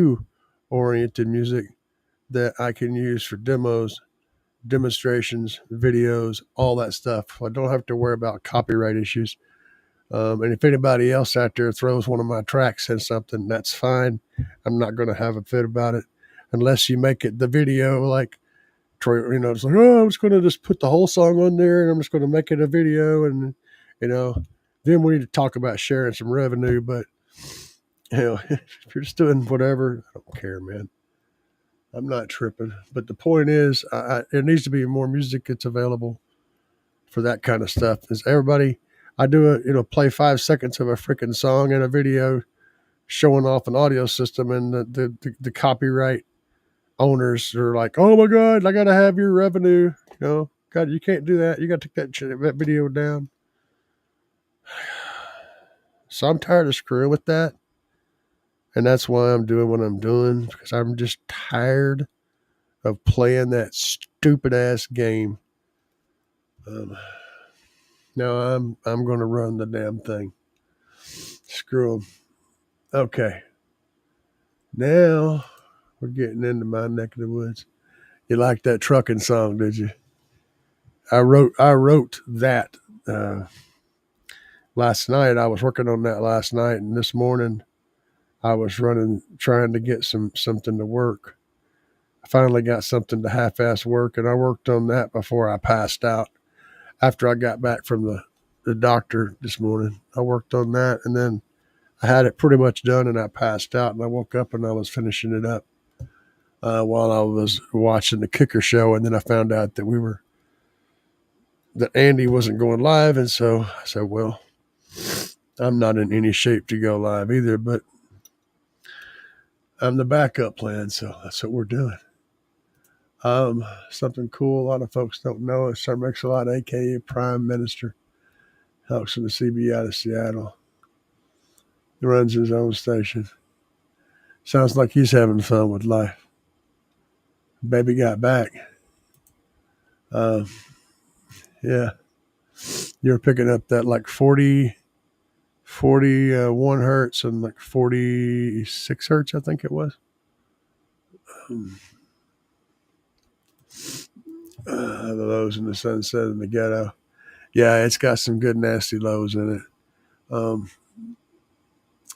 oriented music that I can use for demos, demonstrations, videos, all that stuff. I don't have to worry about copyright issues. And if anybody else out there throws one of my tracks in something, that's fine. I'm not going to have a fit about it unless you make it the video like Troy, it's like, oh, I'm just going to just put the whole song on there and I'm just going to make it a video. And, then we need to talk about sharing some revenue. But, if you're just doing whatever, I don't care, man. I'm not tripping. But the point is, there needs to be more music that's available for that kind of stuff. Is everybody, I do play 5 seconds of a freaking song in a video showing off an audio system, and the copyright owners are like, oh my God, I got to have your revenue. God, you can't do that. You got to take that video down. So I'm tired of screwing with that. And that's why I'm doing what I'm doing, because I'm just tired of playing that stupid ass game. No, I'm going to run the damn thing. Screw them. Okay. Now we're getting into my neck of the woods. You liked that trucking song, did you? I wrote that last night. I was working on that last night, and this morning I was trying to get something to work. I finally got something to half-ass work, and I worked on that before I passed out. After I got back from the doctor this morning, I worked on that, and then I had it pretty much done, and I passed out, and I woke up and I was finishing it up while I was watching the Kicker show, and then I found out that Andy wasn't going live, and so I said, well, I'm not in any shape to go live either, but I'm the backup plan, so that's what we're doing. Something cool a lot of folks don't know is Sir Mix-a-Lot, aka Prime Minister, helps from the CB out of Seattle. He runs his own station. Sounds like he's having fun with life. Baby got back. Yeah. You're picking up that like 41 hertz and like 46 hertz, I think it was. The lows in the sunset and the ghetto. Yeah, it's got some good nasty lows in it.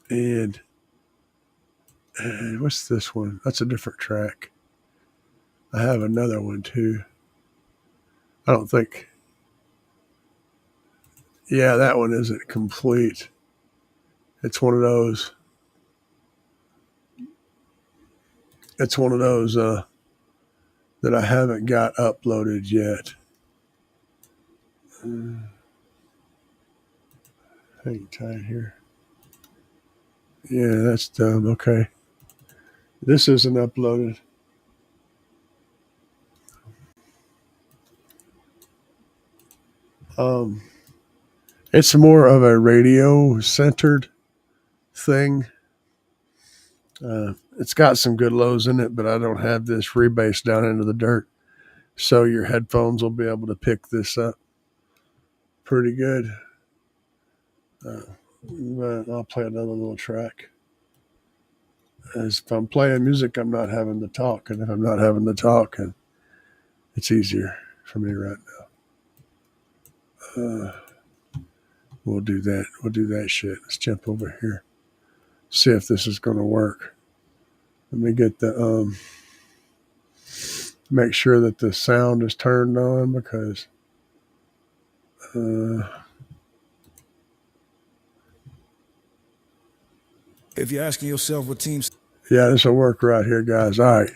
And what's this one? That's a different track. I have another one too. I don't think. Yeah, that one isn't complete. It's one of those. It's one of those that I haven't got uploaded yet. Hang tight here. Yeah, that's dumb. Okay. This isn't uploaded. It's more of a radio-centered thing. It's got some good lows in it, but I don't have this rebase down into the dirt. So your headphones will be able to pick this up pretty good. But I'll play another little track. As if I'm playing music, I'm not having to talk. And if I'm not having to talk, it's easier for me right now. We'll do that. We'll do that shit. Let's jump over here. See if this is going to work. Let me get the, make sure that the sound is turned on because, if you're asking yourself what teams. Yeah, this will work right here, guys. All right.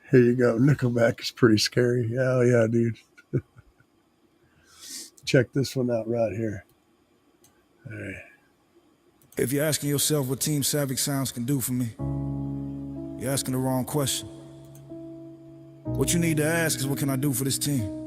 Here you go. Nickelback is pretty scary. Hell yeah, dude. Check this one out right here. All right. If you're asking yourself what Team Savage Sounds can do for me, you're asking the wrong question. What you need to ask is, what can I do for this team?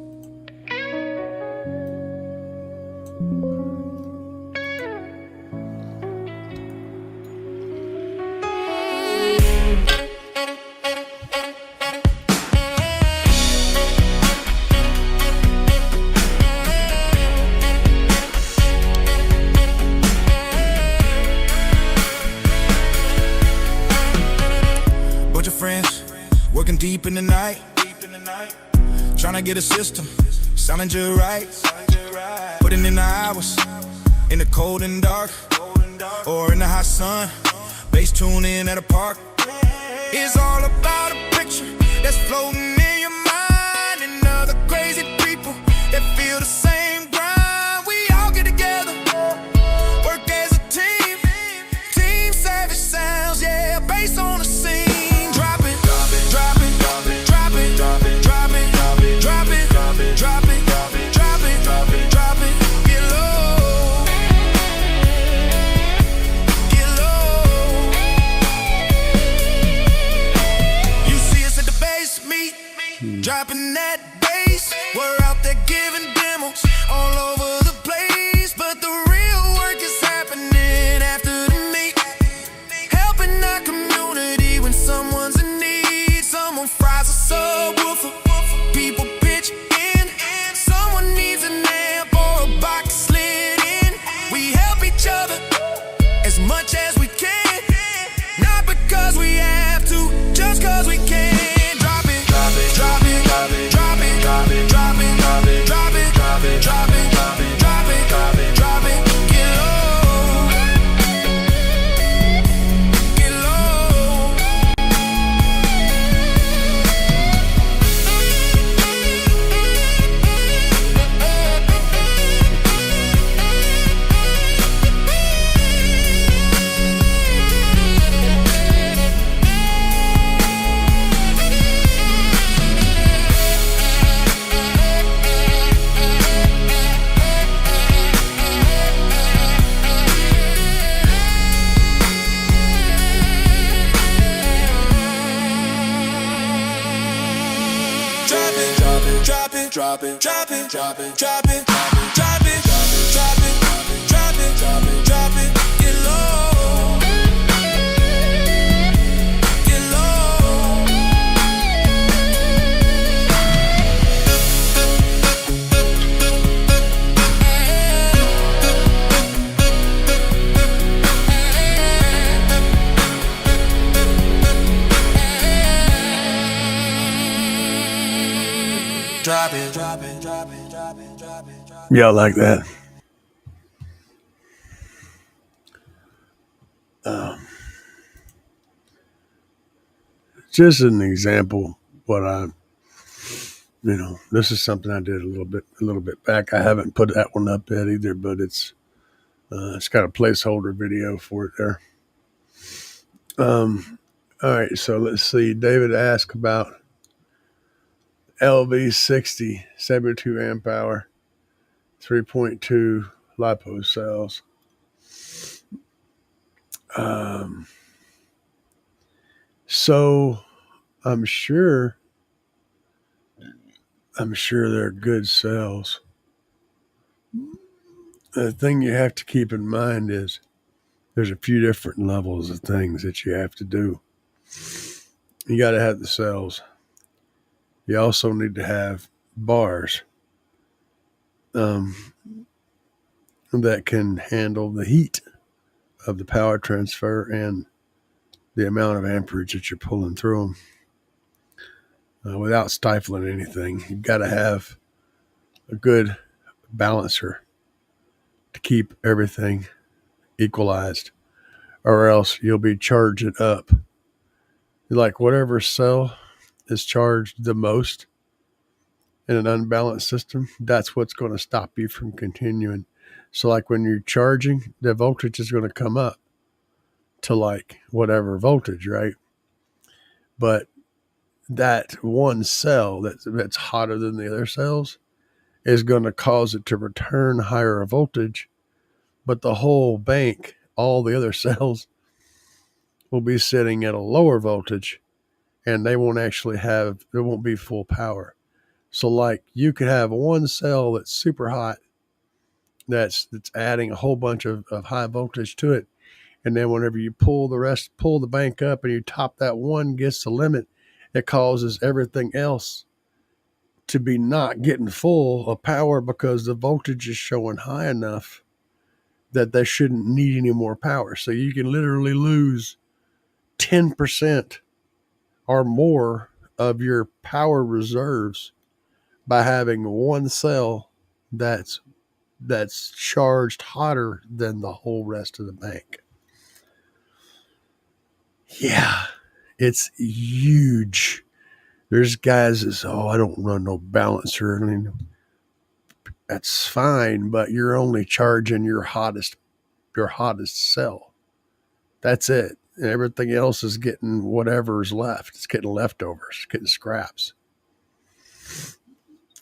Bunch of friends working deep in the night, trying to get a system sounding just right. Putting in the hours in the cold and dark, or in the hot sun. Bass tune in at a park. It's all about a picture that's floating in your mind, and other crazy people that feel the same grind. We all get together, work as a team. Team savage sounds, yeah, bass on the scene. Drop it, drop it, drop it, drop it, drop it, drop it, drop it, drop it, drop it, drop it, drop it, drop it, drop it, drop it, drop it. Get low, get low. You see us at the bass meet, dropping that bass. We're out there giving demos all over the place, but the real work is happening after the meet. Helping our community when someone's in need. Someone fries a subwoofer, people pitch in. Someone needs an amp or a box slid in. We help each other as much as we can, not because we have to, just cause we can. Drop it, drop it, drop it, drop it, drop it, drop it, drop it, drop it, drop it, drop it, drop it, drop it, drop it, drop it, drop it. Get low, get low. Drop it, drop it, drop it, drop it, drop it, drop it, drop it, drop it, drop it, drop it, drop it. Get low, get low. Drop it, drop it, drop it, drop it, drop it, drop it. Y'all like that? Just an example. This is something I did a little bit back. I haven't put that one up yet either, but it's got a placeholder video for it there. All right, so let's see. David asked about LV60 72 amp hour 3.2 lipo cells. So I'm sure they're good cells. The thing you have to keep in mind is there's a few different levels of things that you have to do. You got to have the cells. You also need to have bars that can handle the heat of the power transfer and the amount of amperage that you're pulling through them without stifling anything. You've got to have a good balancer to keep everything equalized, or else you'll be charging up. Like whatever cell is charged the most in an unbalanced system, that's what's going to stop you from continuing. So like when you're charging, the voltage is going to come up to like whatever voltage, right? But that one cell that's hotter than the other cells is going to cause it to return higher voltage, but the whole bank, all the other cells, will be sitting at a lower voltage, and they won't actually have, it won't be full power. So like you could have one cell that's super hot, that's adding a whole bunch of high voltage to it. And then whenever you pull the bank up and you top that one gets the limit, it causes everything else to be not getting full of power because the voltage is showing high enough that they shouldn't need any more power. So you can literally lose 10% or more of your power reserves by having one cell that's charged hotter than the whole rest of the bank. Yeah, it's huge. There's guys that say, oh, I don't run no balancer. I mean, that's fine, but you're only charging your hottest cell. That's it. And everything else is getting whatever's left. It's getting leftovers, it's getting scraps.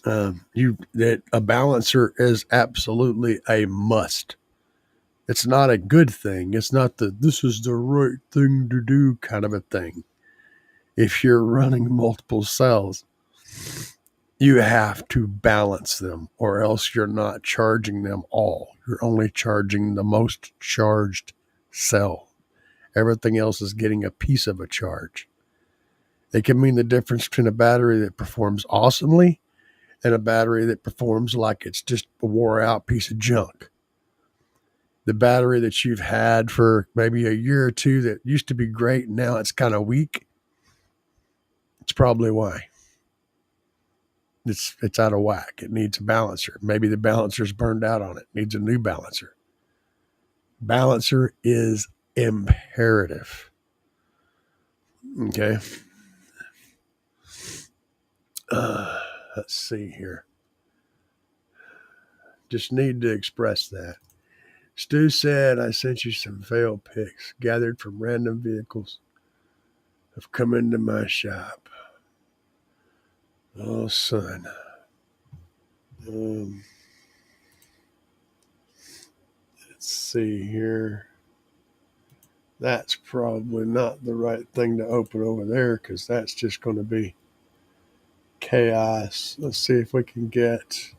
That a balancer is absolutely a must. It's not a good thing. It's not this is the right thing to do kind of a thing. If you're running multiple cells, you have to balance them, or else you're not charging them all. You're only charging the most charged cell. Everything else is getting a piece of a charge. It can mean the difference between a battery that performs awesomely and a battery that performs like it's just a wore out piece of junk. The battery that you've had for maybe a year or two that used to be great, and now it's kind of weak, it's probably why. It's out of whack. It needs a balancer. Maybe the balancer's burned out on it. Needs a new balancer. Balancer is imperative. Okay. Let's see here. Just need to express that. Stu said, I sent you some fail pics gathered from random vehicles have come into my shop. Oh, son. Let's see here. That's probably not the right thing to open over there because that's just going to be chaos. Let's see if we can get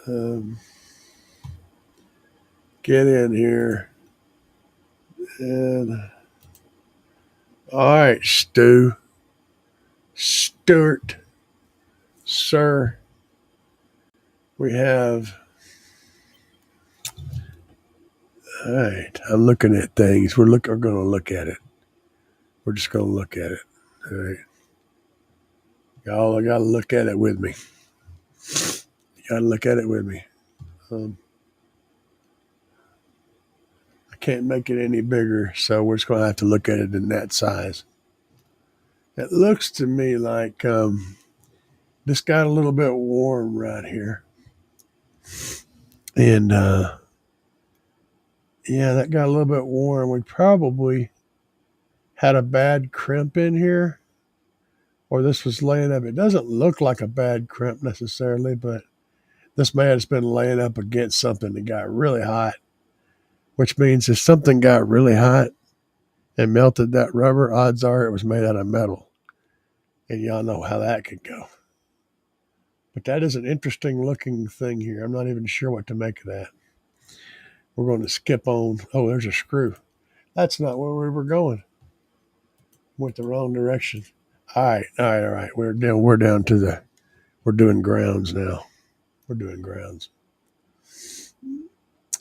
in here. And all right, Stuart, sir, we have. All right, I'm looking at things. We're going to look at it. We're just going to look at it. All right, y'all, I got to look at it with me. You got to look at it with me. I can't make it any bigger, so we're just going to have to look at it in that size. It looks to me like this got a little bit warm right here. And, yeah, that got a little bit warm. We probably had a bad crimp in here, or this was laying up. It doesn't look like a bad crimp necessarily, but this may have just been laying up against something that got really hot, which means if something got really hot and melted that rubber, odds are it was made out of metal. And y'all know how that could go. But that is an interesting looking thing here. I'm not even sure what to make of that. We're going to skip on. Oh, there's a screw. That's not where we were going. Went the wrong direction. All right. We're down to we're doing grounds now. We're doing grounds.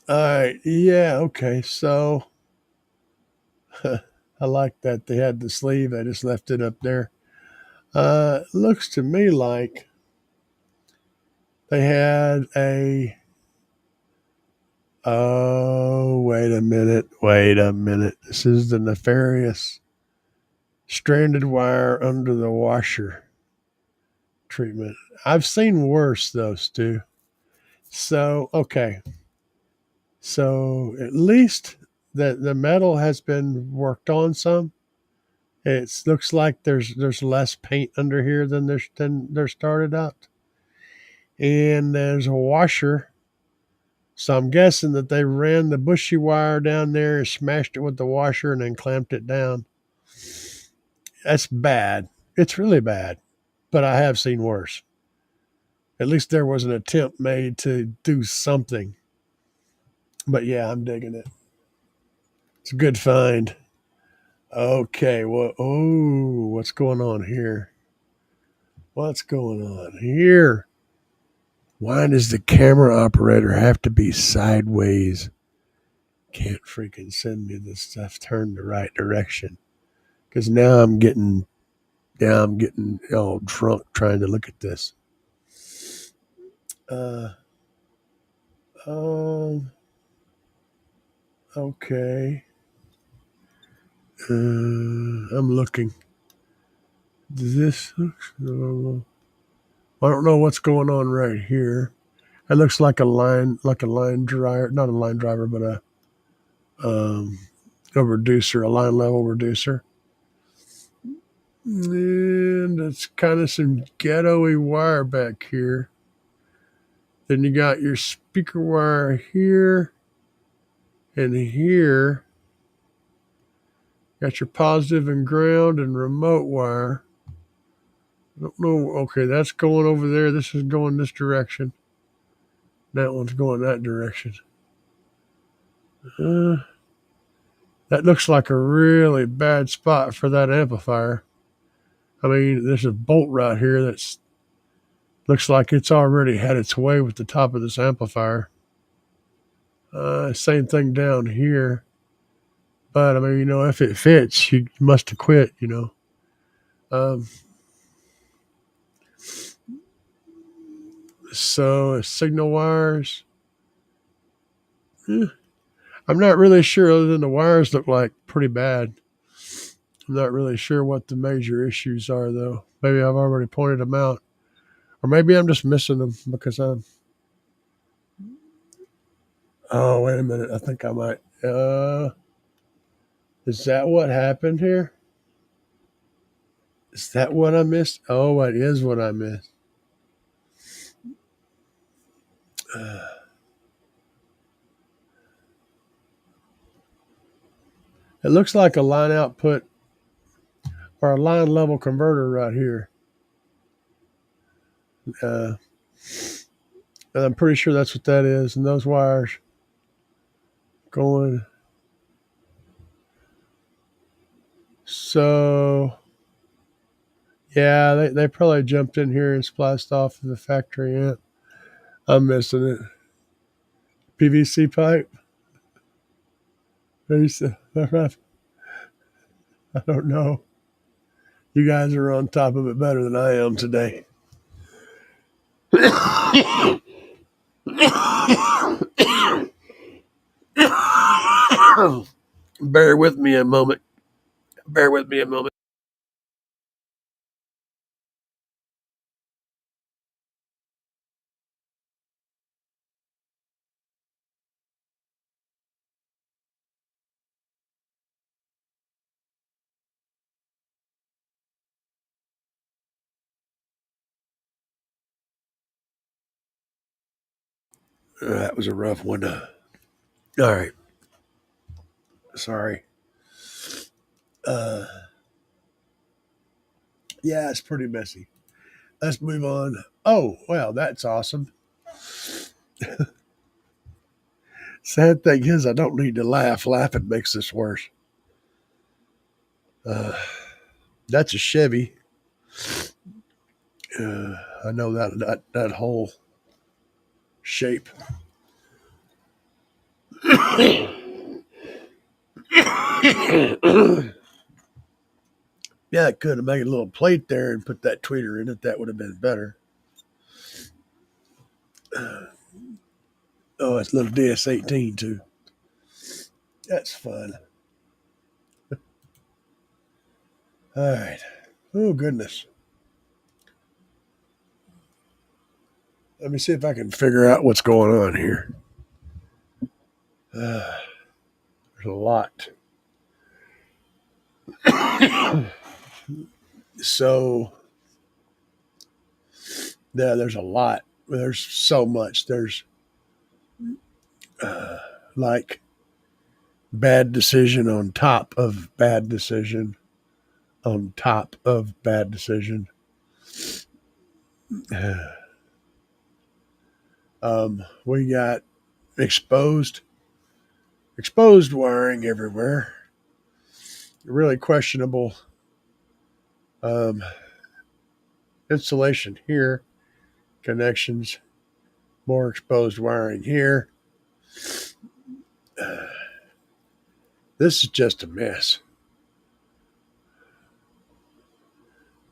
All right. Yeah. Okay. So I like that they had the sleeve. I just left it up there. Looks to me like they had a. Oh, wait a minute. This is the nefarious stranded wire under the washer treatment. I've seen worse, though, Stu. So, okay. So, at least the metal has been worked on some. It looks like there's less paint under here than there started out. And there's a washer. So I'm guessing that they ran the bushy wire down there and smashed it with the washer and then clamped it down. That's bad. It's really bad. But I have seen worse. At least there was an attempt made to do something. But yeah, I'm digging it. It's a good find. Okay, well, oh, what's going on here? What's going on here? Why does the camera operator have to be sideways? Can't freaking send me this stuff turned the right direction. Because now I'm getting all drunk trying to look at this. Uh, okay. I'm looking. This looks normal. I don't know what's going on right here. It looks like a line dryer, not a line driver, but a reducer, a line level reducer. And it's kind of some ghetto-y wire back here. Then you got your speaker wire here and here. Got your positive and ground and remote wire. I don't know. Okay, that's going over there. This is going this direction. That one's going that direction. That looks like a really bad spot for that amplifier. I mean, there's a bolt right here that's looks like it's already had its way with the top of this amplifier. Same thing down here. But I mean, you know, if it fits, you must have quit, you know. So signal wires. I'm not really sure, other than the wires look like pretty bad. I'm not really sure what the major issues are, though. Maybe I've already pointed them out. Or maybe I'm just missing them because I'm... Oh, wait a minute. I think I might... Is that what happened here? Is that what I missed? Oh, it is what I missed. It looks like a line output or a line level converter right here. And I'm pretty sure that's what that is. And those wires going. So, yeah, they probably jumped in here and spliced off of the factory amp. I'm missing it. PVC pipe. I don't know. You guys are on top of it better than I am today. Bear with me a moment. Bear with me a moment. That was a rough one. All right. Sorry. Yeah, it's pretty messy. Let's move on. Oh, well, that's awesome. Sad thing is, I don't need to laugh. Laughing makes this worse. That's a Chevy. I know that whole shape. Yeah, I could have made a little plate there and put that tweeter in it. That would have been better. Oh, it's a little DS18 too. That's fun. All right. Oh, goodness. Let me see if I can figure out what's going on here. There's a lot. So, yeah, there's a lot. There's so much. There's like bad decision on top of bad decision on top of bad decision. We got exposed wiring everywhere. Really questionable insulation here, connections, more exposed wiring here. This is just a mess.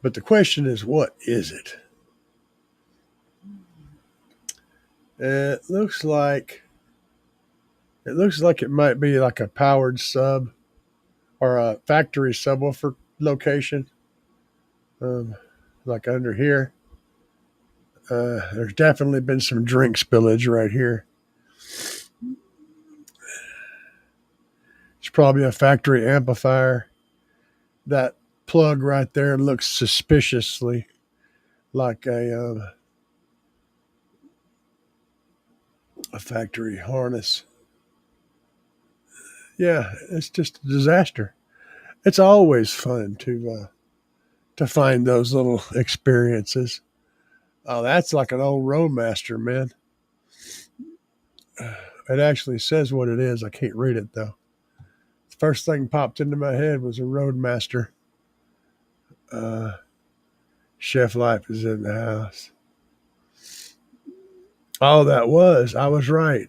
But the question is, what is it? It looks like it might be like a powered sub or a factory subwoofer location. Like under here. There's definitely been some drink spillage right here. It's probably a factory amplifier. That plug right there looks suspiciously like a factory harness. Yeah, it's just a disaster. It's always fun to find those little experiences. Oh, that's like an old Roadmaster, man. It actually says what it is. I can't read it though. The first thing popped into my head was a Roadmaster. Chef Life is in the house. Oh, I was right.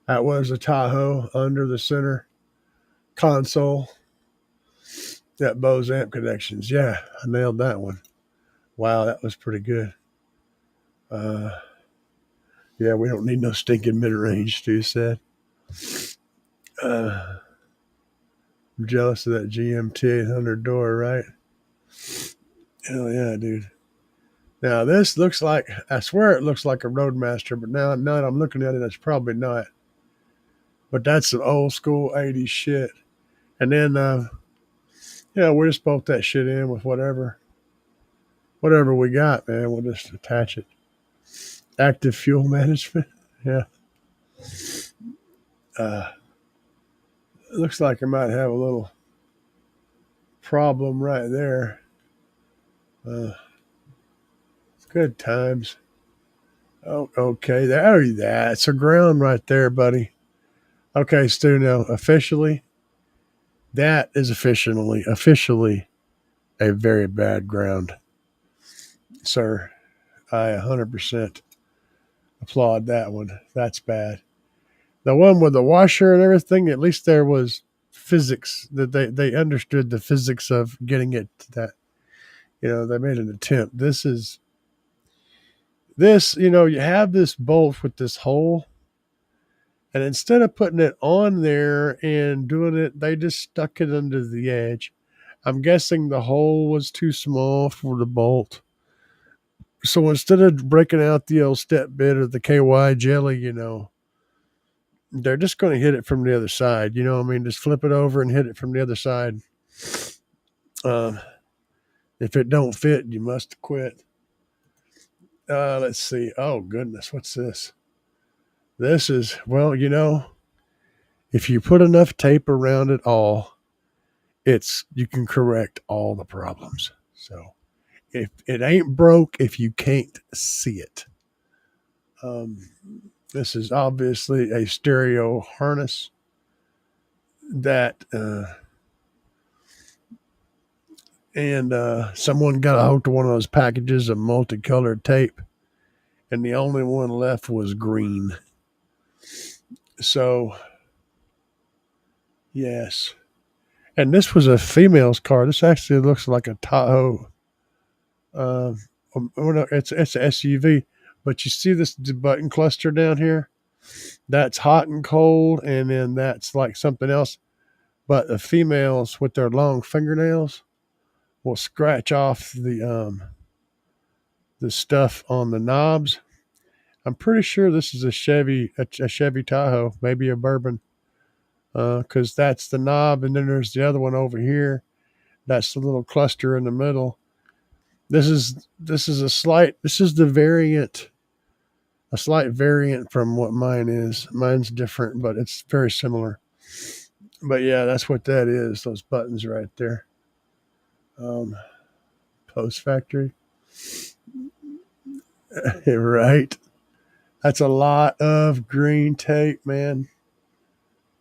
That was a Tahoe under the center console. That Bose amp connections. Yeah, I nailed that one. Wow, that was pretty good. Yeah, we don't need no stinking mid-range, Stu said. I'm jealous of that GMT 800 door, right? Hell yeah, dude. Now, this looks like, I swear it looks like a Roadmaster, but now that I'm looking at it, it's probably not. But that's some old school 80s shit. And then, we just bolt that shit in with whatever we got, man. We'll just attach it. Active fuel management. Yeah. It looks like I might have a little problem right there. Good times. Oh, okay. That's a ground right there, buddy. Okay, Stu, now officially, that is officially a very bad ground. Sir, I 100% applaud that one. That's bad. The one with the washer and everything, at least there was physics that they understood the physics of getting it to that. They made an attempt. You have this bolt with this hole, and instead of putting it on there and doing it, they just stuck it under the edge. I'm guessing the hole was too small for the bolt. So instead of breaking out the old step bit or the KY jelly, they're just going to hit it from the other side. Just flip it over and hit it from the other side. If it don't fit, you must quit. Let's see. Oh, goodness. What's this? This is, if you put enough tape around it all, you can correct all the problems. So if it ain't broke, if you can't see it. This is obviously a stereo harness that, someone got a hold of one of those packages of multicolored tape, and the only one left was green. So, yes. And this was a female's car. This actually looks like a Tahoe. It's an SUV. But you see this button cluster down here? That's hot and cold, and then that's like something else. But the females with their long fingernails will scratch off the stuff on the knobs. I'm pretty sure this is a Chevy Tahoe, maybe a Bourbon, because that's the knob, and then there's the other one over here. That's the little cluster in the middle. This is the variant. A slight variant from what mine is. Mine's different, but it's very similar. But yeah, that's what that is. Those buttons right there. Post factory. Right. That's a lot of green tape, man.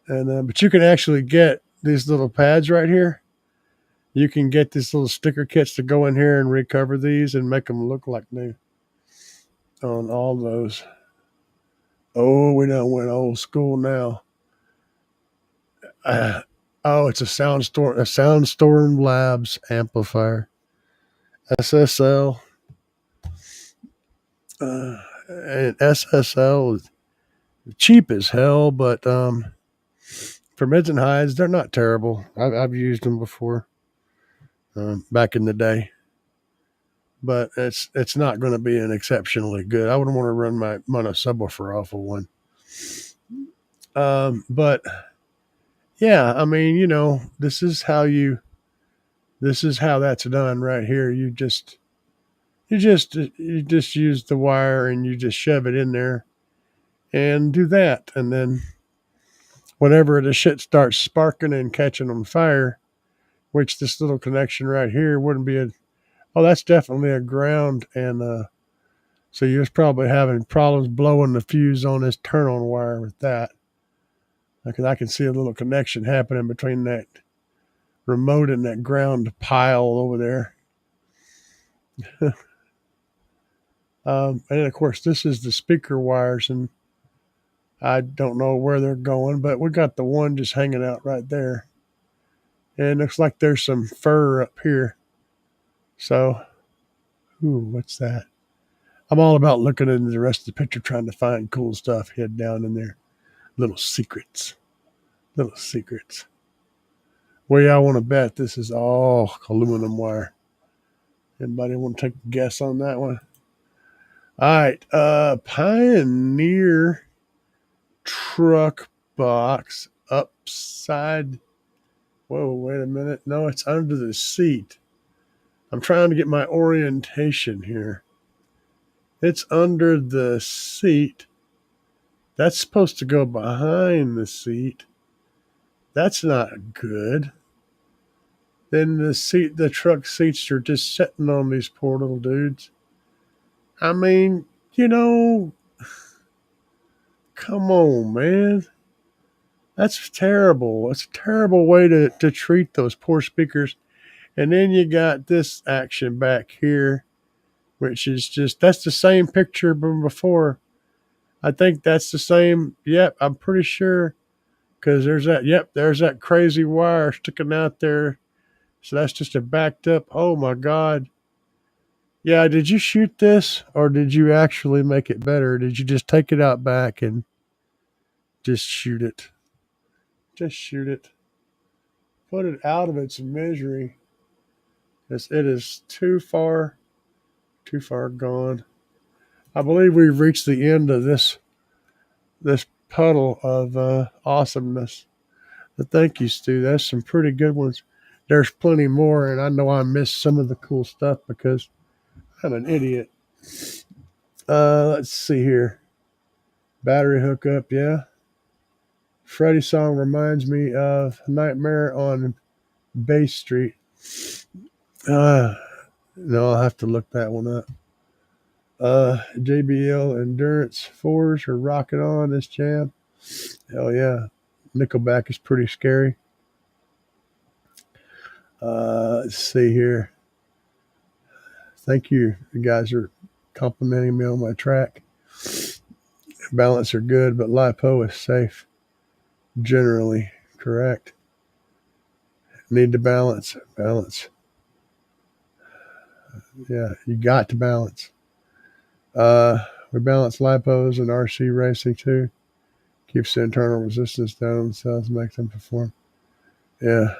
And but you can actually get these little pads right here. You can get these little sticker kits to go in here and recover these and make them look like new on all those. Oh, we done went old school now. Uh, oh, it's a Soundstorm Labs amplifier, SSL, and SSL is cheap as hell, but for mids and highs, they're not terrible. I've used them before, back in the day, but it's not going to be an exceptionally good. I wouldn't want to run my mono subwoofer off of one. But yeah, I mean, this is how that's done right here. You just use the wire and you just shove it in there and do that, and then whenever the shit starts sparking and catching on fire, which this little connection right here wouldn't be that's definitely a ground, and so you're probably having problems blowing the fuse on this turn on wire with that, because I can see a little connection happening between that remote and that ground pile over there. And of course, this is the speaker wires, and I don't know where they're going, but we got the one just hanging out right there. And it looks like there's some fur up here. So, what's that? I'm all about looking into the rest of the picture, trying to find cool stuff hid down in there. Little secrets. Little secrets. Well, yeah, I want to bet this is all aluminum wire. Anybody want to take a guess on that one? All right. Pioneer truck box upside. Whoa, wait a minute. No, it's under the seat. I'm trying to get my orientation here. It's under the seat. That's supposed to go behind the seat. That's not good. Then the truck seats are just sitting on these poor little dudes. I mean, come on, man. That's terrible. It's a terrible way to treat those poor speakers. And then you got this action back here, which is that's the same picture from before. I think that's the same. Yep, I'm pretty sure, because there's that crazy wire sticking out there. So that's just a backed up. Oh my God. Yeah, did you shoot this, or did you actually make it better? Did you just take it out back and just shoot it? Just shoot it. Put it out of its misery. It is too far gone. I believe we've reached the end of this puddle of awesomeness. But thank you, Stu. That's some pretty good ones. There's plenty more, and I know I missed some of the cool stuff because I'm an idiot. Let's see here. Battery hookup, yeah. Freddie's song reminds me of Nightmare on Bay Street. No, I'll have to look that one up. JBL Endurance 4s are rocking on this jam. Hell yeah. Nickelback is pretty scary. Let's see here. Thank you. You guys are complimenting me on my track. Balance are good, but LiPo is safe. Generally correct. Need to balance. Balance. Yeah, you got to balance. We balance lipos and RC racing too. Keeps the internal resistance down on the cells, makes them perform. Yeah.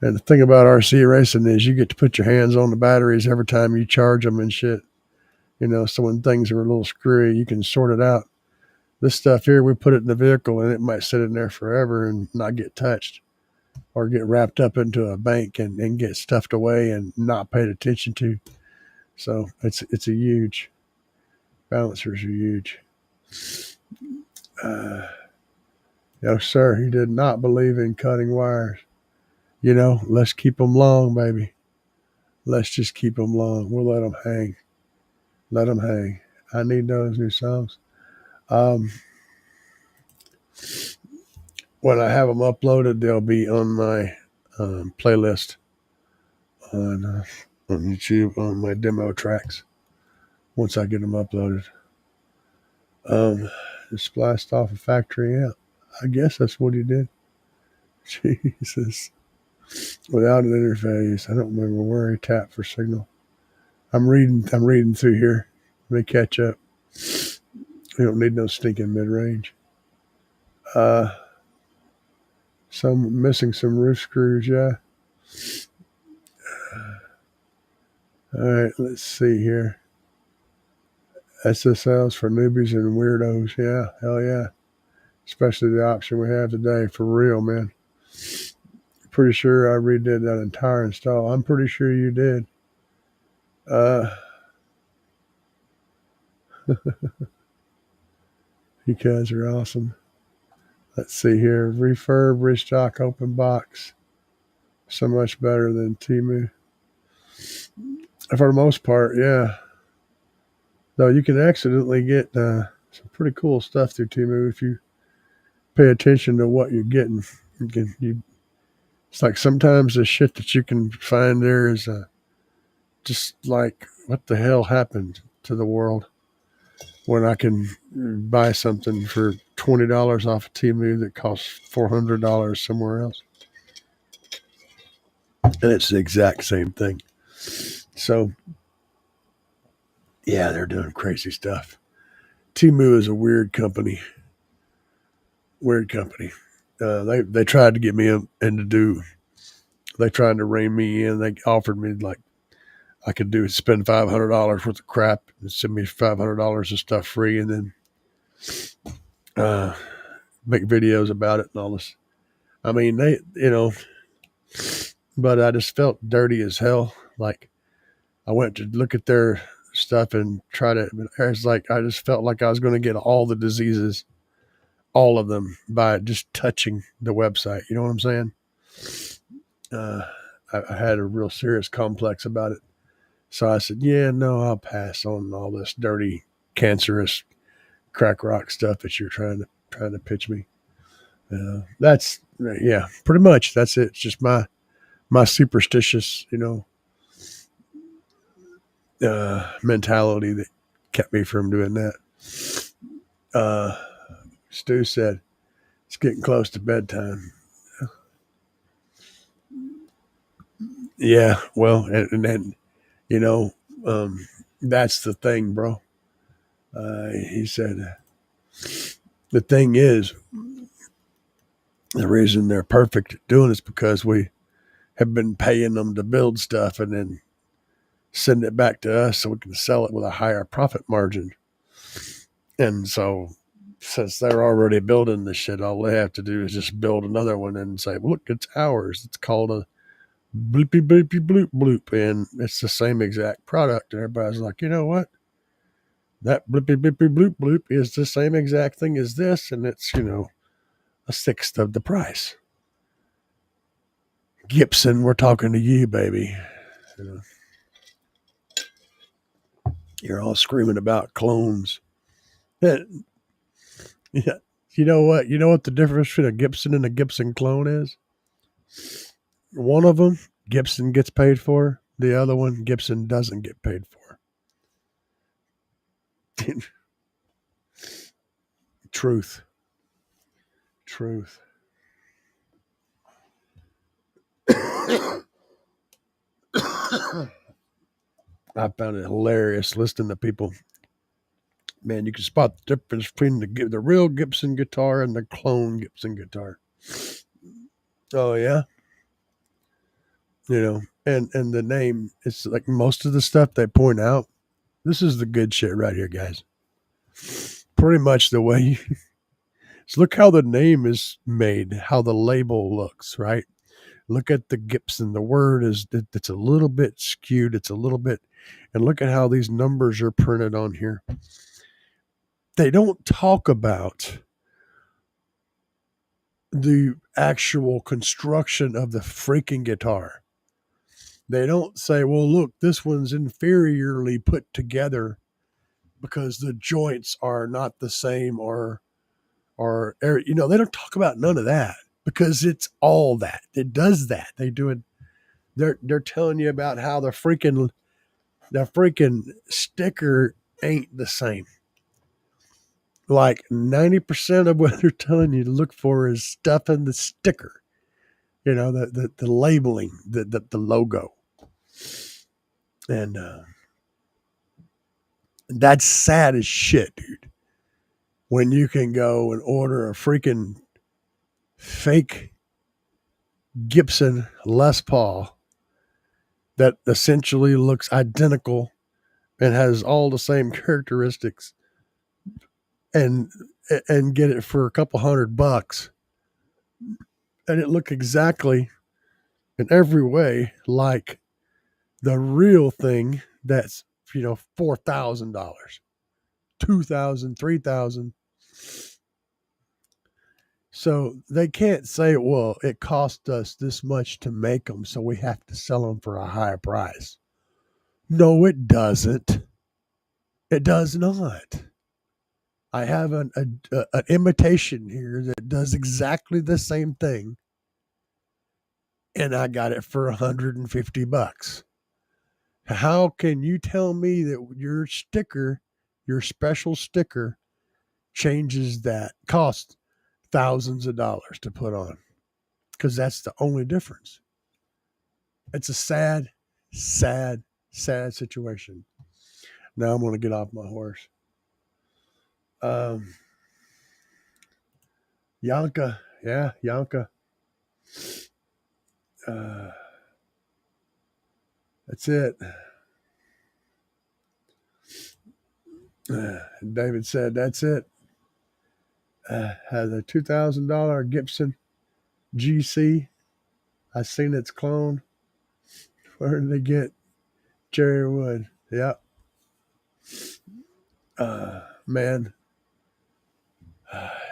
And the thing about RC racing is you get to put your hands on the batteries every time you charge them and shit. So when things are a little screwy, you can sort it out. This stuff here, we put it in the vehicle and it might sit in there forever and not get touched, or get wrapped up into a bank and get stuffed away and not paid attention to. So it's a huge, balancers are huge. No, sir, he did not believe in cutting wires. You know, let's keep them long, baby. Let's just keep them long. We'll let them hang. Let them hang. I need those new songs. Um, when I have them uploaded, they'll be on my playlist on YouTube on my demo tracks. Once I get them uploaded, just spliced off a factory amp. I guess that's what he did. Jesus, without an interface. I don't remember where he tapped for signal. I'm reading through here. Let me catch up. We don't need no stinking mid range. Some missing some roof screws, yeah. All right, let's see here. SSLs for newbies and weirdos, yeah, hell yeah. Especially the option we have today, for real, man. Pretty sure I redid that entire install. I'm pretty sure you did. You guys are awesome. Let's see here. Refurb, restock, open box. So much better than Temu. For the most part, yeah. Though you can accidentally get some pretty cool stuff through Temu if you pay attention to what you're getting. It's like sometimes the shit that you can find there is just like, what the hell happened to the world when I can buy something for $20 off of Temu that costs $400 somewhere else. And it's the exact same thing. So, yeah, they're doing crazy stuff. Temu is a weird company. Weird company. They tried to get me in to do. They tried to rein me in. They offered me like I could spend $500 worth of crap and send me $500 of stuff free, and then make videos about it and all this. I mean, but I just felt dirty as hell. Like I went to look at their stuff and try to. It's like I just felt like I was going to get all the diseases, all of them, by just touching the website. You know what I'm saying? I had a real serious complex about it. So I said, yeah, no, I'll pass on all this dirty, cancerous crack rock stuff that you're trying to pitch me. That's, yeah, pretty much. That's it. It's just my superstitious, mentality that kept me from doing that. Stu said, it's getting close to bedtime. Yeah, well, and then, that's the thing, bro. He said, the thing is, the reason they're perfect at doing it is because we have been paying them to build stuff and then send it back to us so we can sell it with a higher profit margin. And so, since they're already building this shit, all they have to do is just build another one and say, look, it's ours. It's called a bloopy bloopy bloop bloop, and it's the same exact product. And everybody's like, you know what? That bloopy bloopy bloop bloop is the same exact thing as this, and it's, a sixth of the price. Gibson, we're talking to you, baby. You're all screaming about clones. Yeah. You know what? You know what the difference between a Gibson and a Gibson clone is? One of them, Gibson gets paid for. The other one, Gibson doesn't get paid for. Truth. I found it hilarious listening to people. Man, you can spot the difference between the real Gibson guitar and the clone Gibson guitar. Oh yeah, and the name. It's like most of the stuff they point out. This is the good shit right here, guys. Pretty much the way you. So look how the name is made, how the label looks, right? Look at the Gibson. The word it's a little bit skewed. It's a little bit, and look at how these numbers are printed on here. They don't talk about the actual construction of the freaking guitar. They don't say, well, look, this one's inferiorly put together because the joints are not the same or they don't talk about none of that because it's all that. It does that. They do it. They're telling you about how the freaking sticker ain't the same. Like 90% of what they're telling you to look for is stuff in the sticker. The labeling, the logo. And that's sad as shit, dude. When you can go and order a freaking fake Gibson Les Paul that essentially looks identical and has all the same characteristics and get it for a couple $100 and it look exactly in every way like the real thing that's $4,000, $2,000, $3,000. So they can't say, well, it cost us this much to make them, so we have to sell them for a higher price. No, it doesn't. It does not. I have an imitation here that does exactly the same thing, and I got it for $150. How can you tell me that your sticker, your special sticker, changes that cost thousands of dollars to put on? Because that's the only difference. It's a sad, sad, sad situation. Now I'm going to get off my horse. Yanka. Yeah, Yanka. That's it. David said, that's it. Has a $2,000 Gibson GC. I seen its clone. Where did they get Jerry Wood? Yep. Man,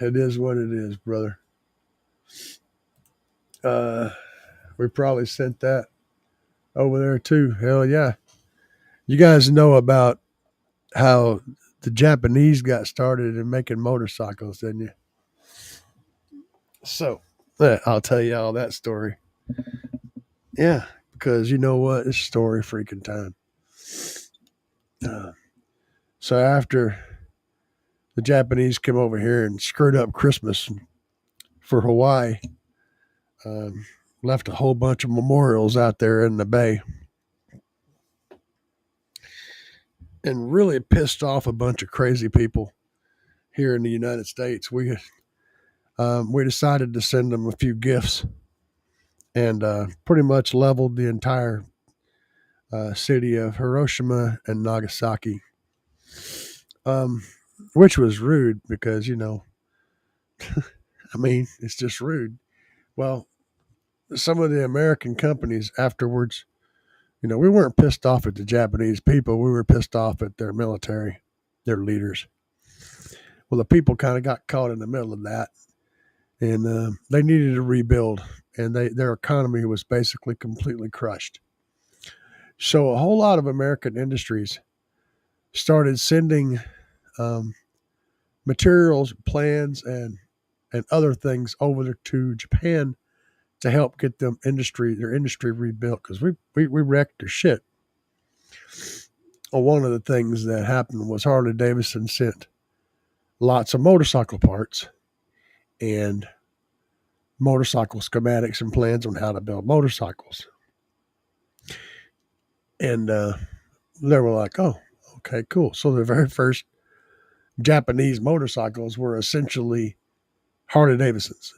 it is what it is, brother. We probably sent that over there too. Hell yeah. You guys know about how the Japanese got started in making motorcycles, didn't you? So, I'll tell you all that story. Yeah, because you know what? It's story freaking time. So after the Japanese came over here and screwed up Christmas for Hawaii, left a whole bunch of memorials out there in the bay, and really pissed off a bunch of crazy people here in the United States. We decided to send them a few gifts and pretty much leveled the entire city of Hiroshima and Nagasaki, which was rude because, I mean, it's just rude. Well, some of the American companies afterwards, we weren't pissed off at the Japanese people. We were pissed off at their military, their leaders. Well, the people kind of got caught in the middle of that, and they needed to rebuild, and their economy was basically completely crushed. So a whole lot of American industries started sending materials, plans, and other things over to Japan to help get their industry rebuilt, because we wrecked their shit. Well, one of the things that happened was Harley Davidson sent lots of motorcycle parts and motorcycle schematics and plans on how to build motorcycles. And they were like, oh, okay, cool. So the very first Japanese motorcycles were essentially Harley Davidsons.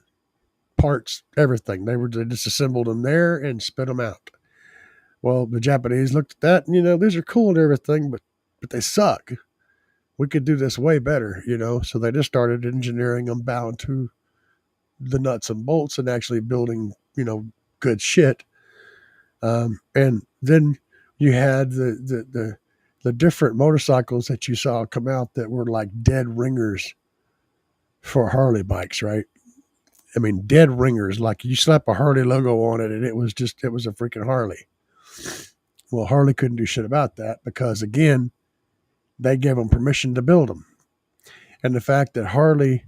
Parts, everything. They just assembled them there and spit them out. Well, the Japanese looked at that and, these are cool and everything, but they suck. We could do this way better, So they just started engineering them bound to the nuts and bolts and actually building, good shit. And then you had the different motorcycles that you saw come out that were like dead ringers for Harley bikes, right? I mean, dead ringers. Like you slap a Harley logo on it, and it was a freaking Harley. Well, Harley couldn't do shit about that because again, they gave them permission to build them, and the fact that Harley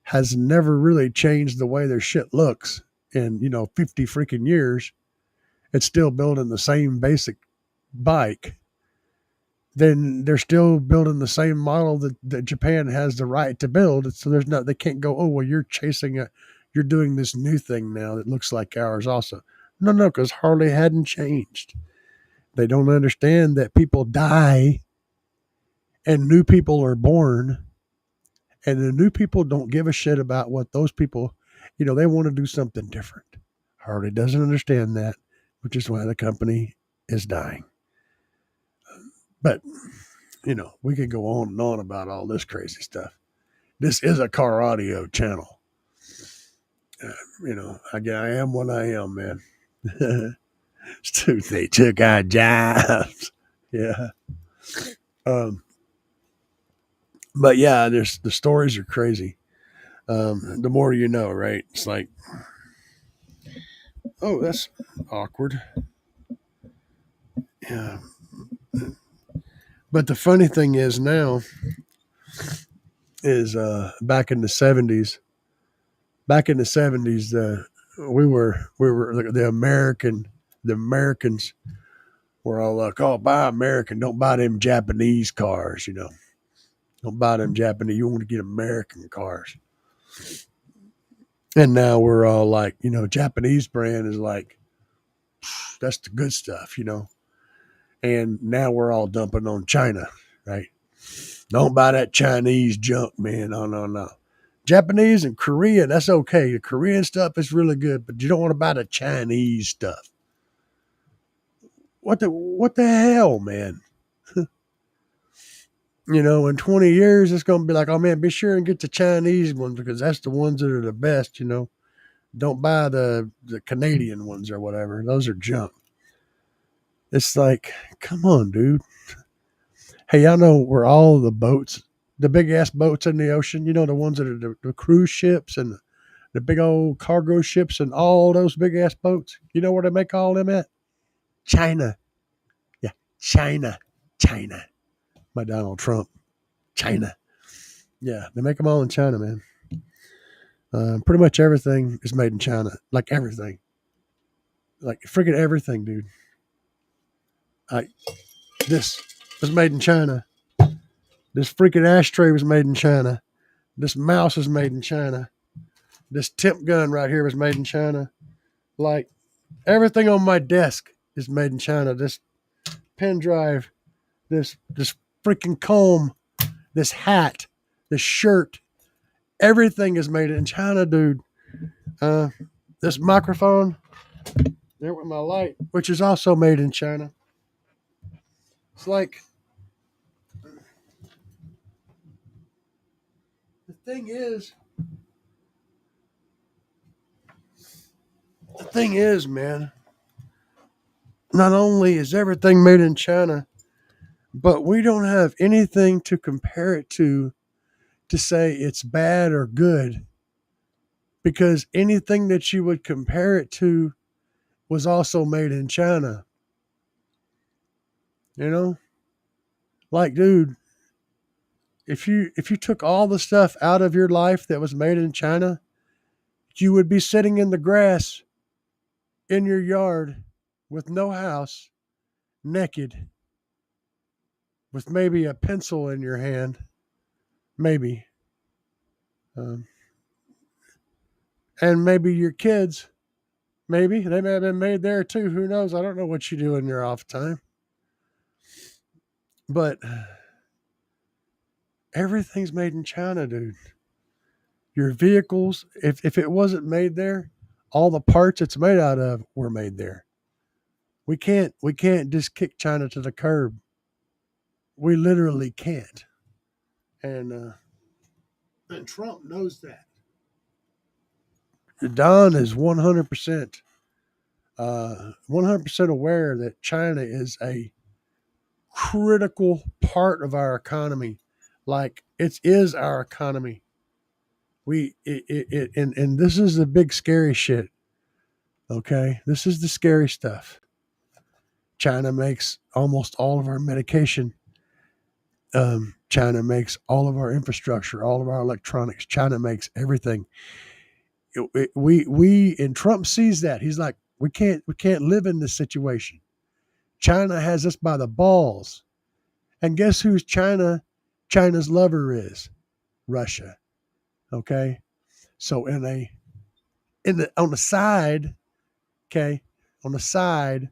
has never really changed the way their shit looks in 50 freaking years. It's still building the same basic bike. Then they're still building the same model that Japan has the right to build. So they can't go, oh, well, you're doing this new thing now that looks like ours also. No, because Harley hadn't changed. They don't understand that people die and new people are born, and the new people don't give a shit about what those people, they want to do something different. Harley doesn't understand that, which is why the company is dying. But, we could go on and on about all this crazy stuff. This is a car audio channel. I am what I am, man. They took our jobs. Yeah. But yeah, the stories are crazy. The more you know, right? It's like, oh, that's awkward. Yeah. But the funny thing is now is back in the 70s, we were the Americans were all like, oh, buy American, don't buy them Japanese cars, don't buy them Japanese, you want to get American cars. And now we're all like, Japanese brand is like, that's the good stuff, and now we're all dumping on China, right? Don't buy that Chinese junk, man. No. Japanese and Korean, that's okay. The Korean stuff is really good, but you don't want to buy the Chinese stuff. What the hell, man? In 20 years, it's going to be like, oh, man, be sure and get the Chinese ones because that's the ones that are the best, Don't buy the Canadian ones or whatever. Those are junk. It's like, come on, dude. Hey, y'all know where all the boats, the big ass boats in the ocean, the ones that are the cruise ships and the big old cargo ships and all those big ass boats. You know where they make all them at? China. Yeah, China. My Donald Trump. China. Yeah, they make them all in China, man. Pretty much everything is made in China. Like everything. Like freaking everything, dude. This was made in China. This freaking ashtray was made in China. This mouse was made in China. This temp gun right here was made in China. Like everything on my desk is made in China. This pen drive, this freaking comb, this hat, this shirt, everything is made in China, dude. This microphone, there with my light, which is also made in China. It's like the thing is, man, not only is everything made in China, but we don't have anything to compare it to say it's bad or good, because anything that you would compare it to was also made in China. Like, dude, if you took all the stuff out of your life that was made in China, you would be sitting in the grass in your yard with no house, naked, with maybe a pencil in your hand, maybe. And maybe your kids, maybe. They may have been made there too. Who knows? I don't know what you do in your off time. But everything's made in China, dude. Your vehicles, if it wasn't made there, all the parts it's made out of were made there. We can't just kick China to the curb. We literally can't. And Trump knows that. Don is 100% aware that China is a critical part of our economy. Like, it is our economy. And this is the big scary shit. Okay, this is the scary stuff. China makes almost all of our medication. China makes all of our infrastructure, all of our electronics. China makes everything. And Trump sees that. He's like, we can't live in this situation. China has us by the balls. And guess who's China's lover is? Russia. Okay. So on the side, okay, on the side,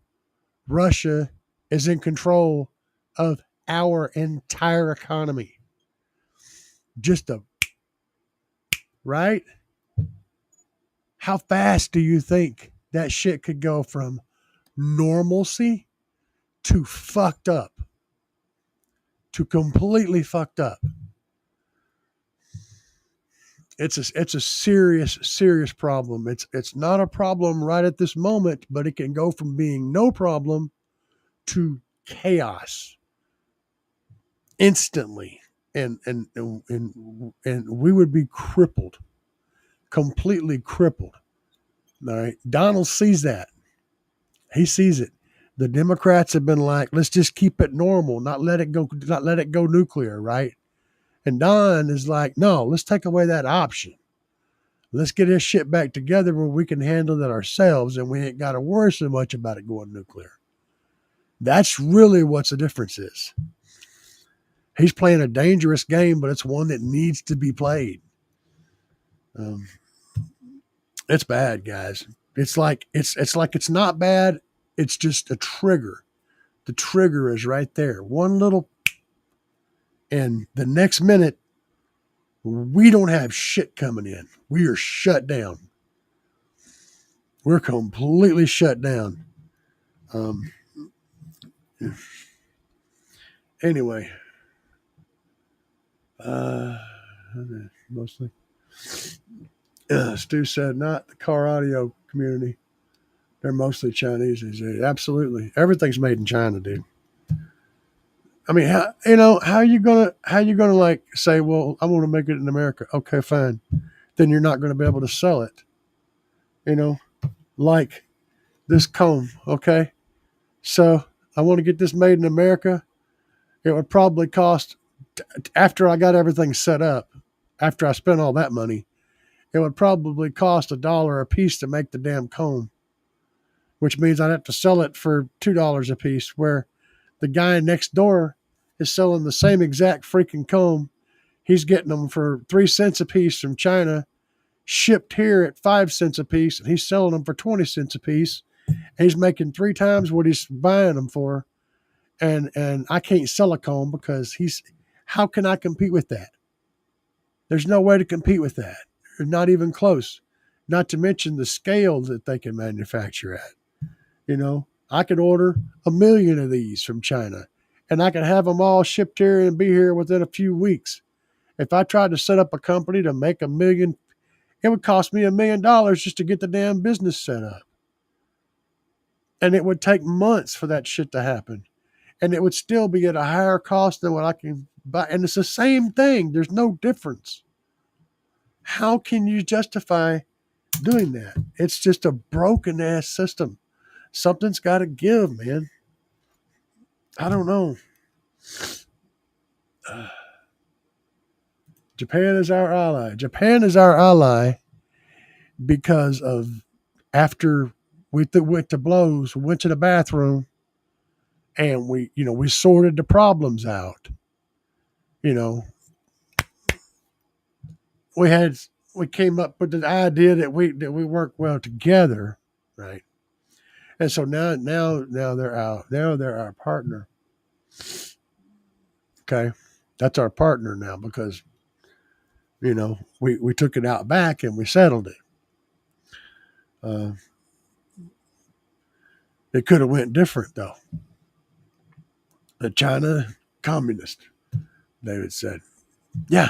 Russia is in control of our entire economy. Right? How fast do you think that shit could go from normalcy to fucked up? To completely fucked up. It's a serious problem. It's not a problem right at this moment, but it can go from being no problem to chaos instantly, and we would be crippled, completely crippled. All right, Donald sees that. He sees it. The Democrats have been like, let's just keep it normal, not let it go nuclear, right? And Don is like, no, let's take away that option. Let's get this shit back together where we can handle it ourselves and we ain't got to worry so much about it going nuclear. That's really what the difference is. He's playing a dangerous game, but it's one that needs to be played. It's bad, guys. It's like it's not bad. It's just a trigger. The trigger is right there. One little, and the next minute, we don't have shit coming in. We are shut down. We're completely shut down. Anyway, mostly. Stu said, not the car audio community. They're mostly Chinese these days. Absolutely, everything's made in China, dude. I mean, how are you gonna like say, well, I want to make it in America? Okay, fine. Then you're not going to be able to sell it. Like this comb. Okay, so I want to get this made in America. It would probably cost, after I got everything set up, after I spent all that money, it would probably cost $1 a piece to make the damn comb, which means I'd have to sell it for $2 a piece, where the guy next door is selling the same exact freaking comb. He's getting them for 3 cents a piece from China, shipped here at 5 cents a piece, and he's selling them for 20 cents a piece. And he's making 3 times what he's buying them for. And I can't sell a comb because how can I compete with that? There's no way to compete with that. Not even close. Not to mention the scale that they can manufacture at. I could order 1 million of these from China, and I could have them all shipped here and be here within a few weeks. If I tried to set up a company to make 1 million, it would cost me $1 million just to get the damn business set up. And it would take months for that shit to happen. And it would still be at a higher cost than what I can buy. And it's the same thing. There's no difference. How can you justify doing that? It's just a broken ass system. Something's got to give, man. I don't know. Japan is our ally. Japan is our ally because of, after we went to blows, we went to the bathroom, and we sorted the problems out. We came up with the idea that we work well together, right? And so now they're out. Now they're our partner. Okay, that's our partner now because we took it out back and we settled it. It could have went different though. The China communist, David said, yeah.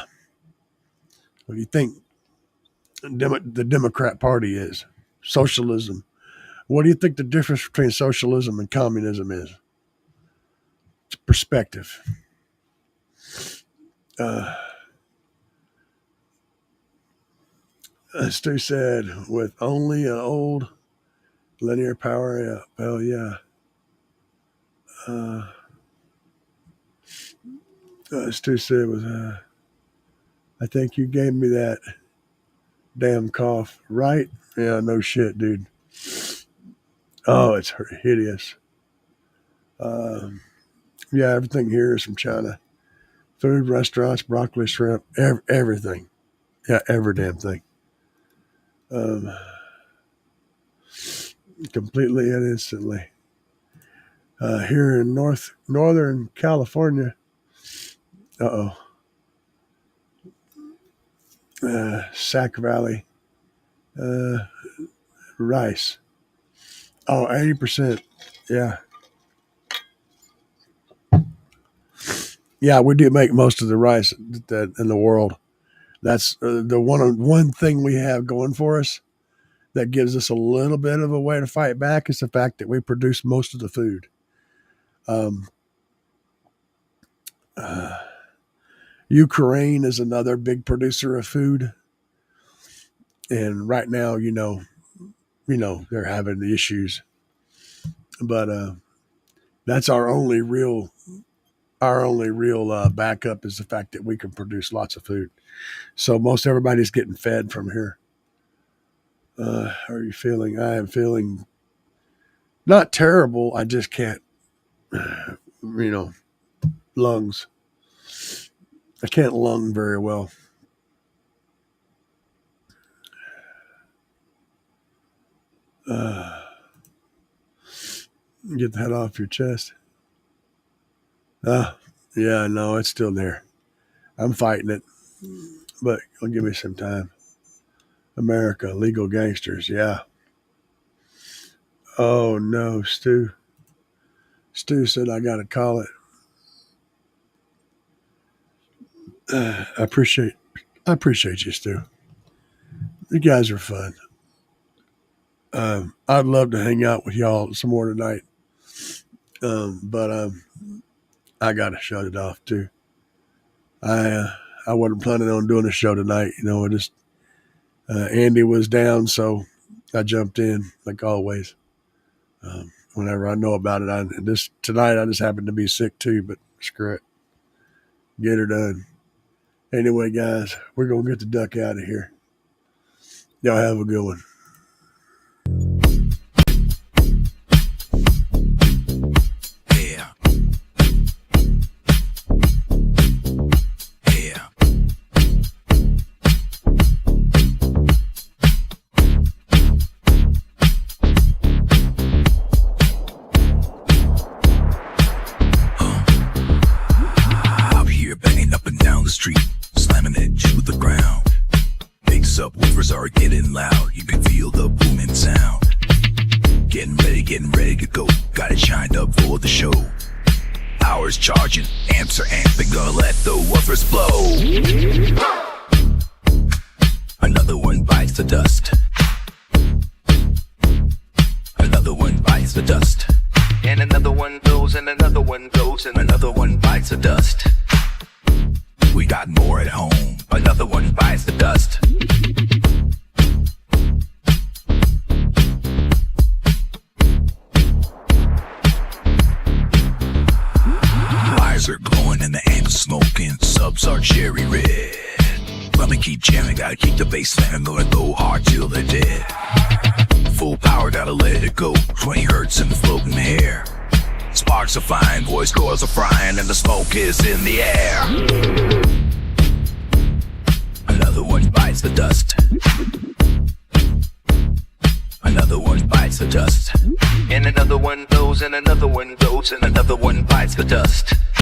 What do you think the Democrat Party is? Socialism. What do you think the difference between socialism and communism is? It's perspective. Stu said, with only an old linear power. Yeah. Well, yeah. Stu said was, I think you gave me that damn cough, right? Yeah, no shit, dude. Oh, it's hideous. Yeah, everything here is from China. Food, restaurants, broccoli, shrimp, everything. Yeah, every damn thing. Completely and instantly. Here in Northern California, Sac Valley, rice. Oh, 80%. Yeah. Yeah, we do make most of the rice that in the world. That's the one thing we have going for us that gives us a little bit of a way to fight back is the fact that we produce most of the food. Ukraine is another big producer of food. And right now, they're having the issues. But that's our only real backup is the fact that we can produce lots of food. So most everybody's getting fed from here. How are you feeling? I am feeling not terrible. I just can't, lungs. I can't lung very well. Get that off your chest. Yeah, no, it's still there. I'm fighting it, but it'll give me some time. America, legal gangsters, yeah. Oh no, Stu. Stu said I gotta call it. I appreciate you, Stu. You guys are fun. I'd love to hang out with y'all some more tonight. But I gotta shut it off too. I wasn't planning on doing a show tonight. Andy was down, so I jumped in like always. Whenever I know about it, tonight I just happened to be sick too, but screw it. Get her done. Anyway, guys, we're gonna get the duck out of here. Y'all have a good one. Is in the air. Another one bites the dust. Another one bites the dust. And another one goes, and another one goes, and another one bites the dust.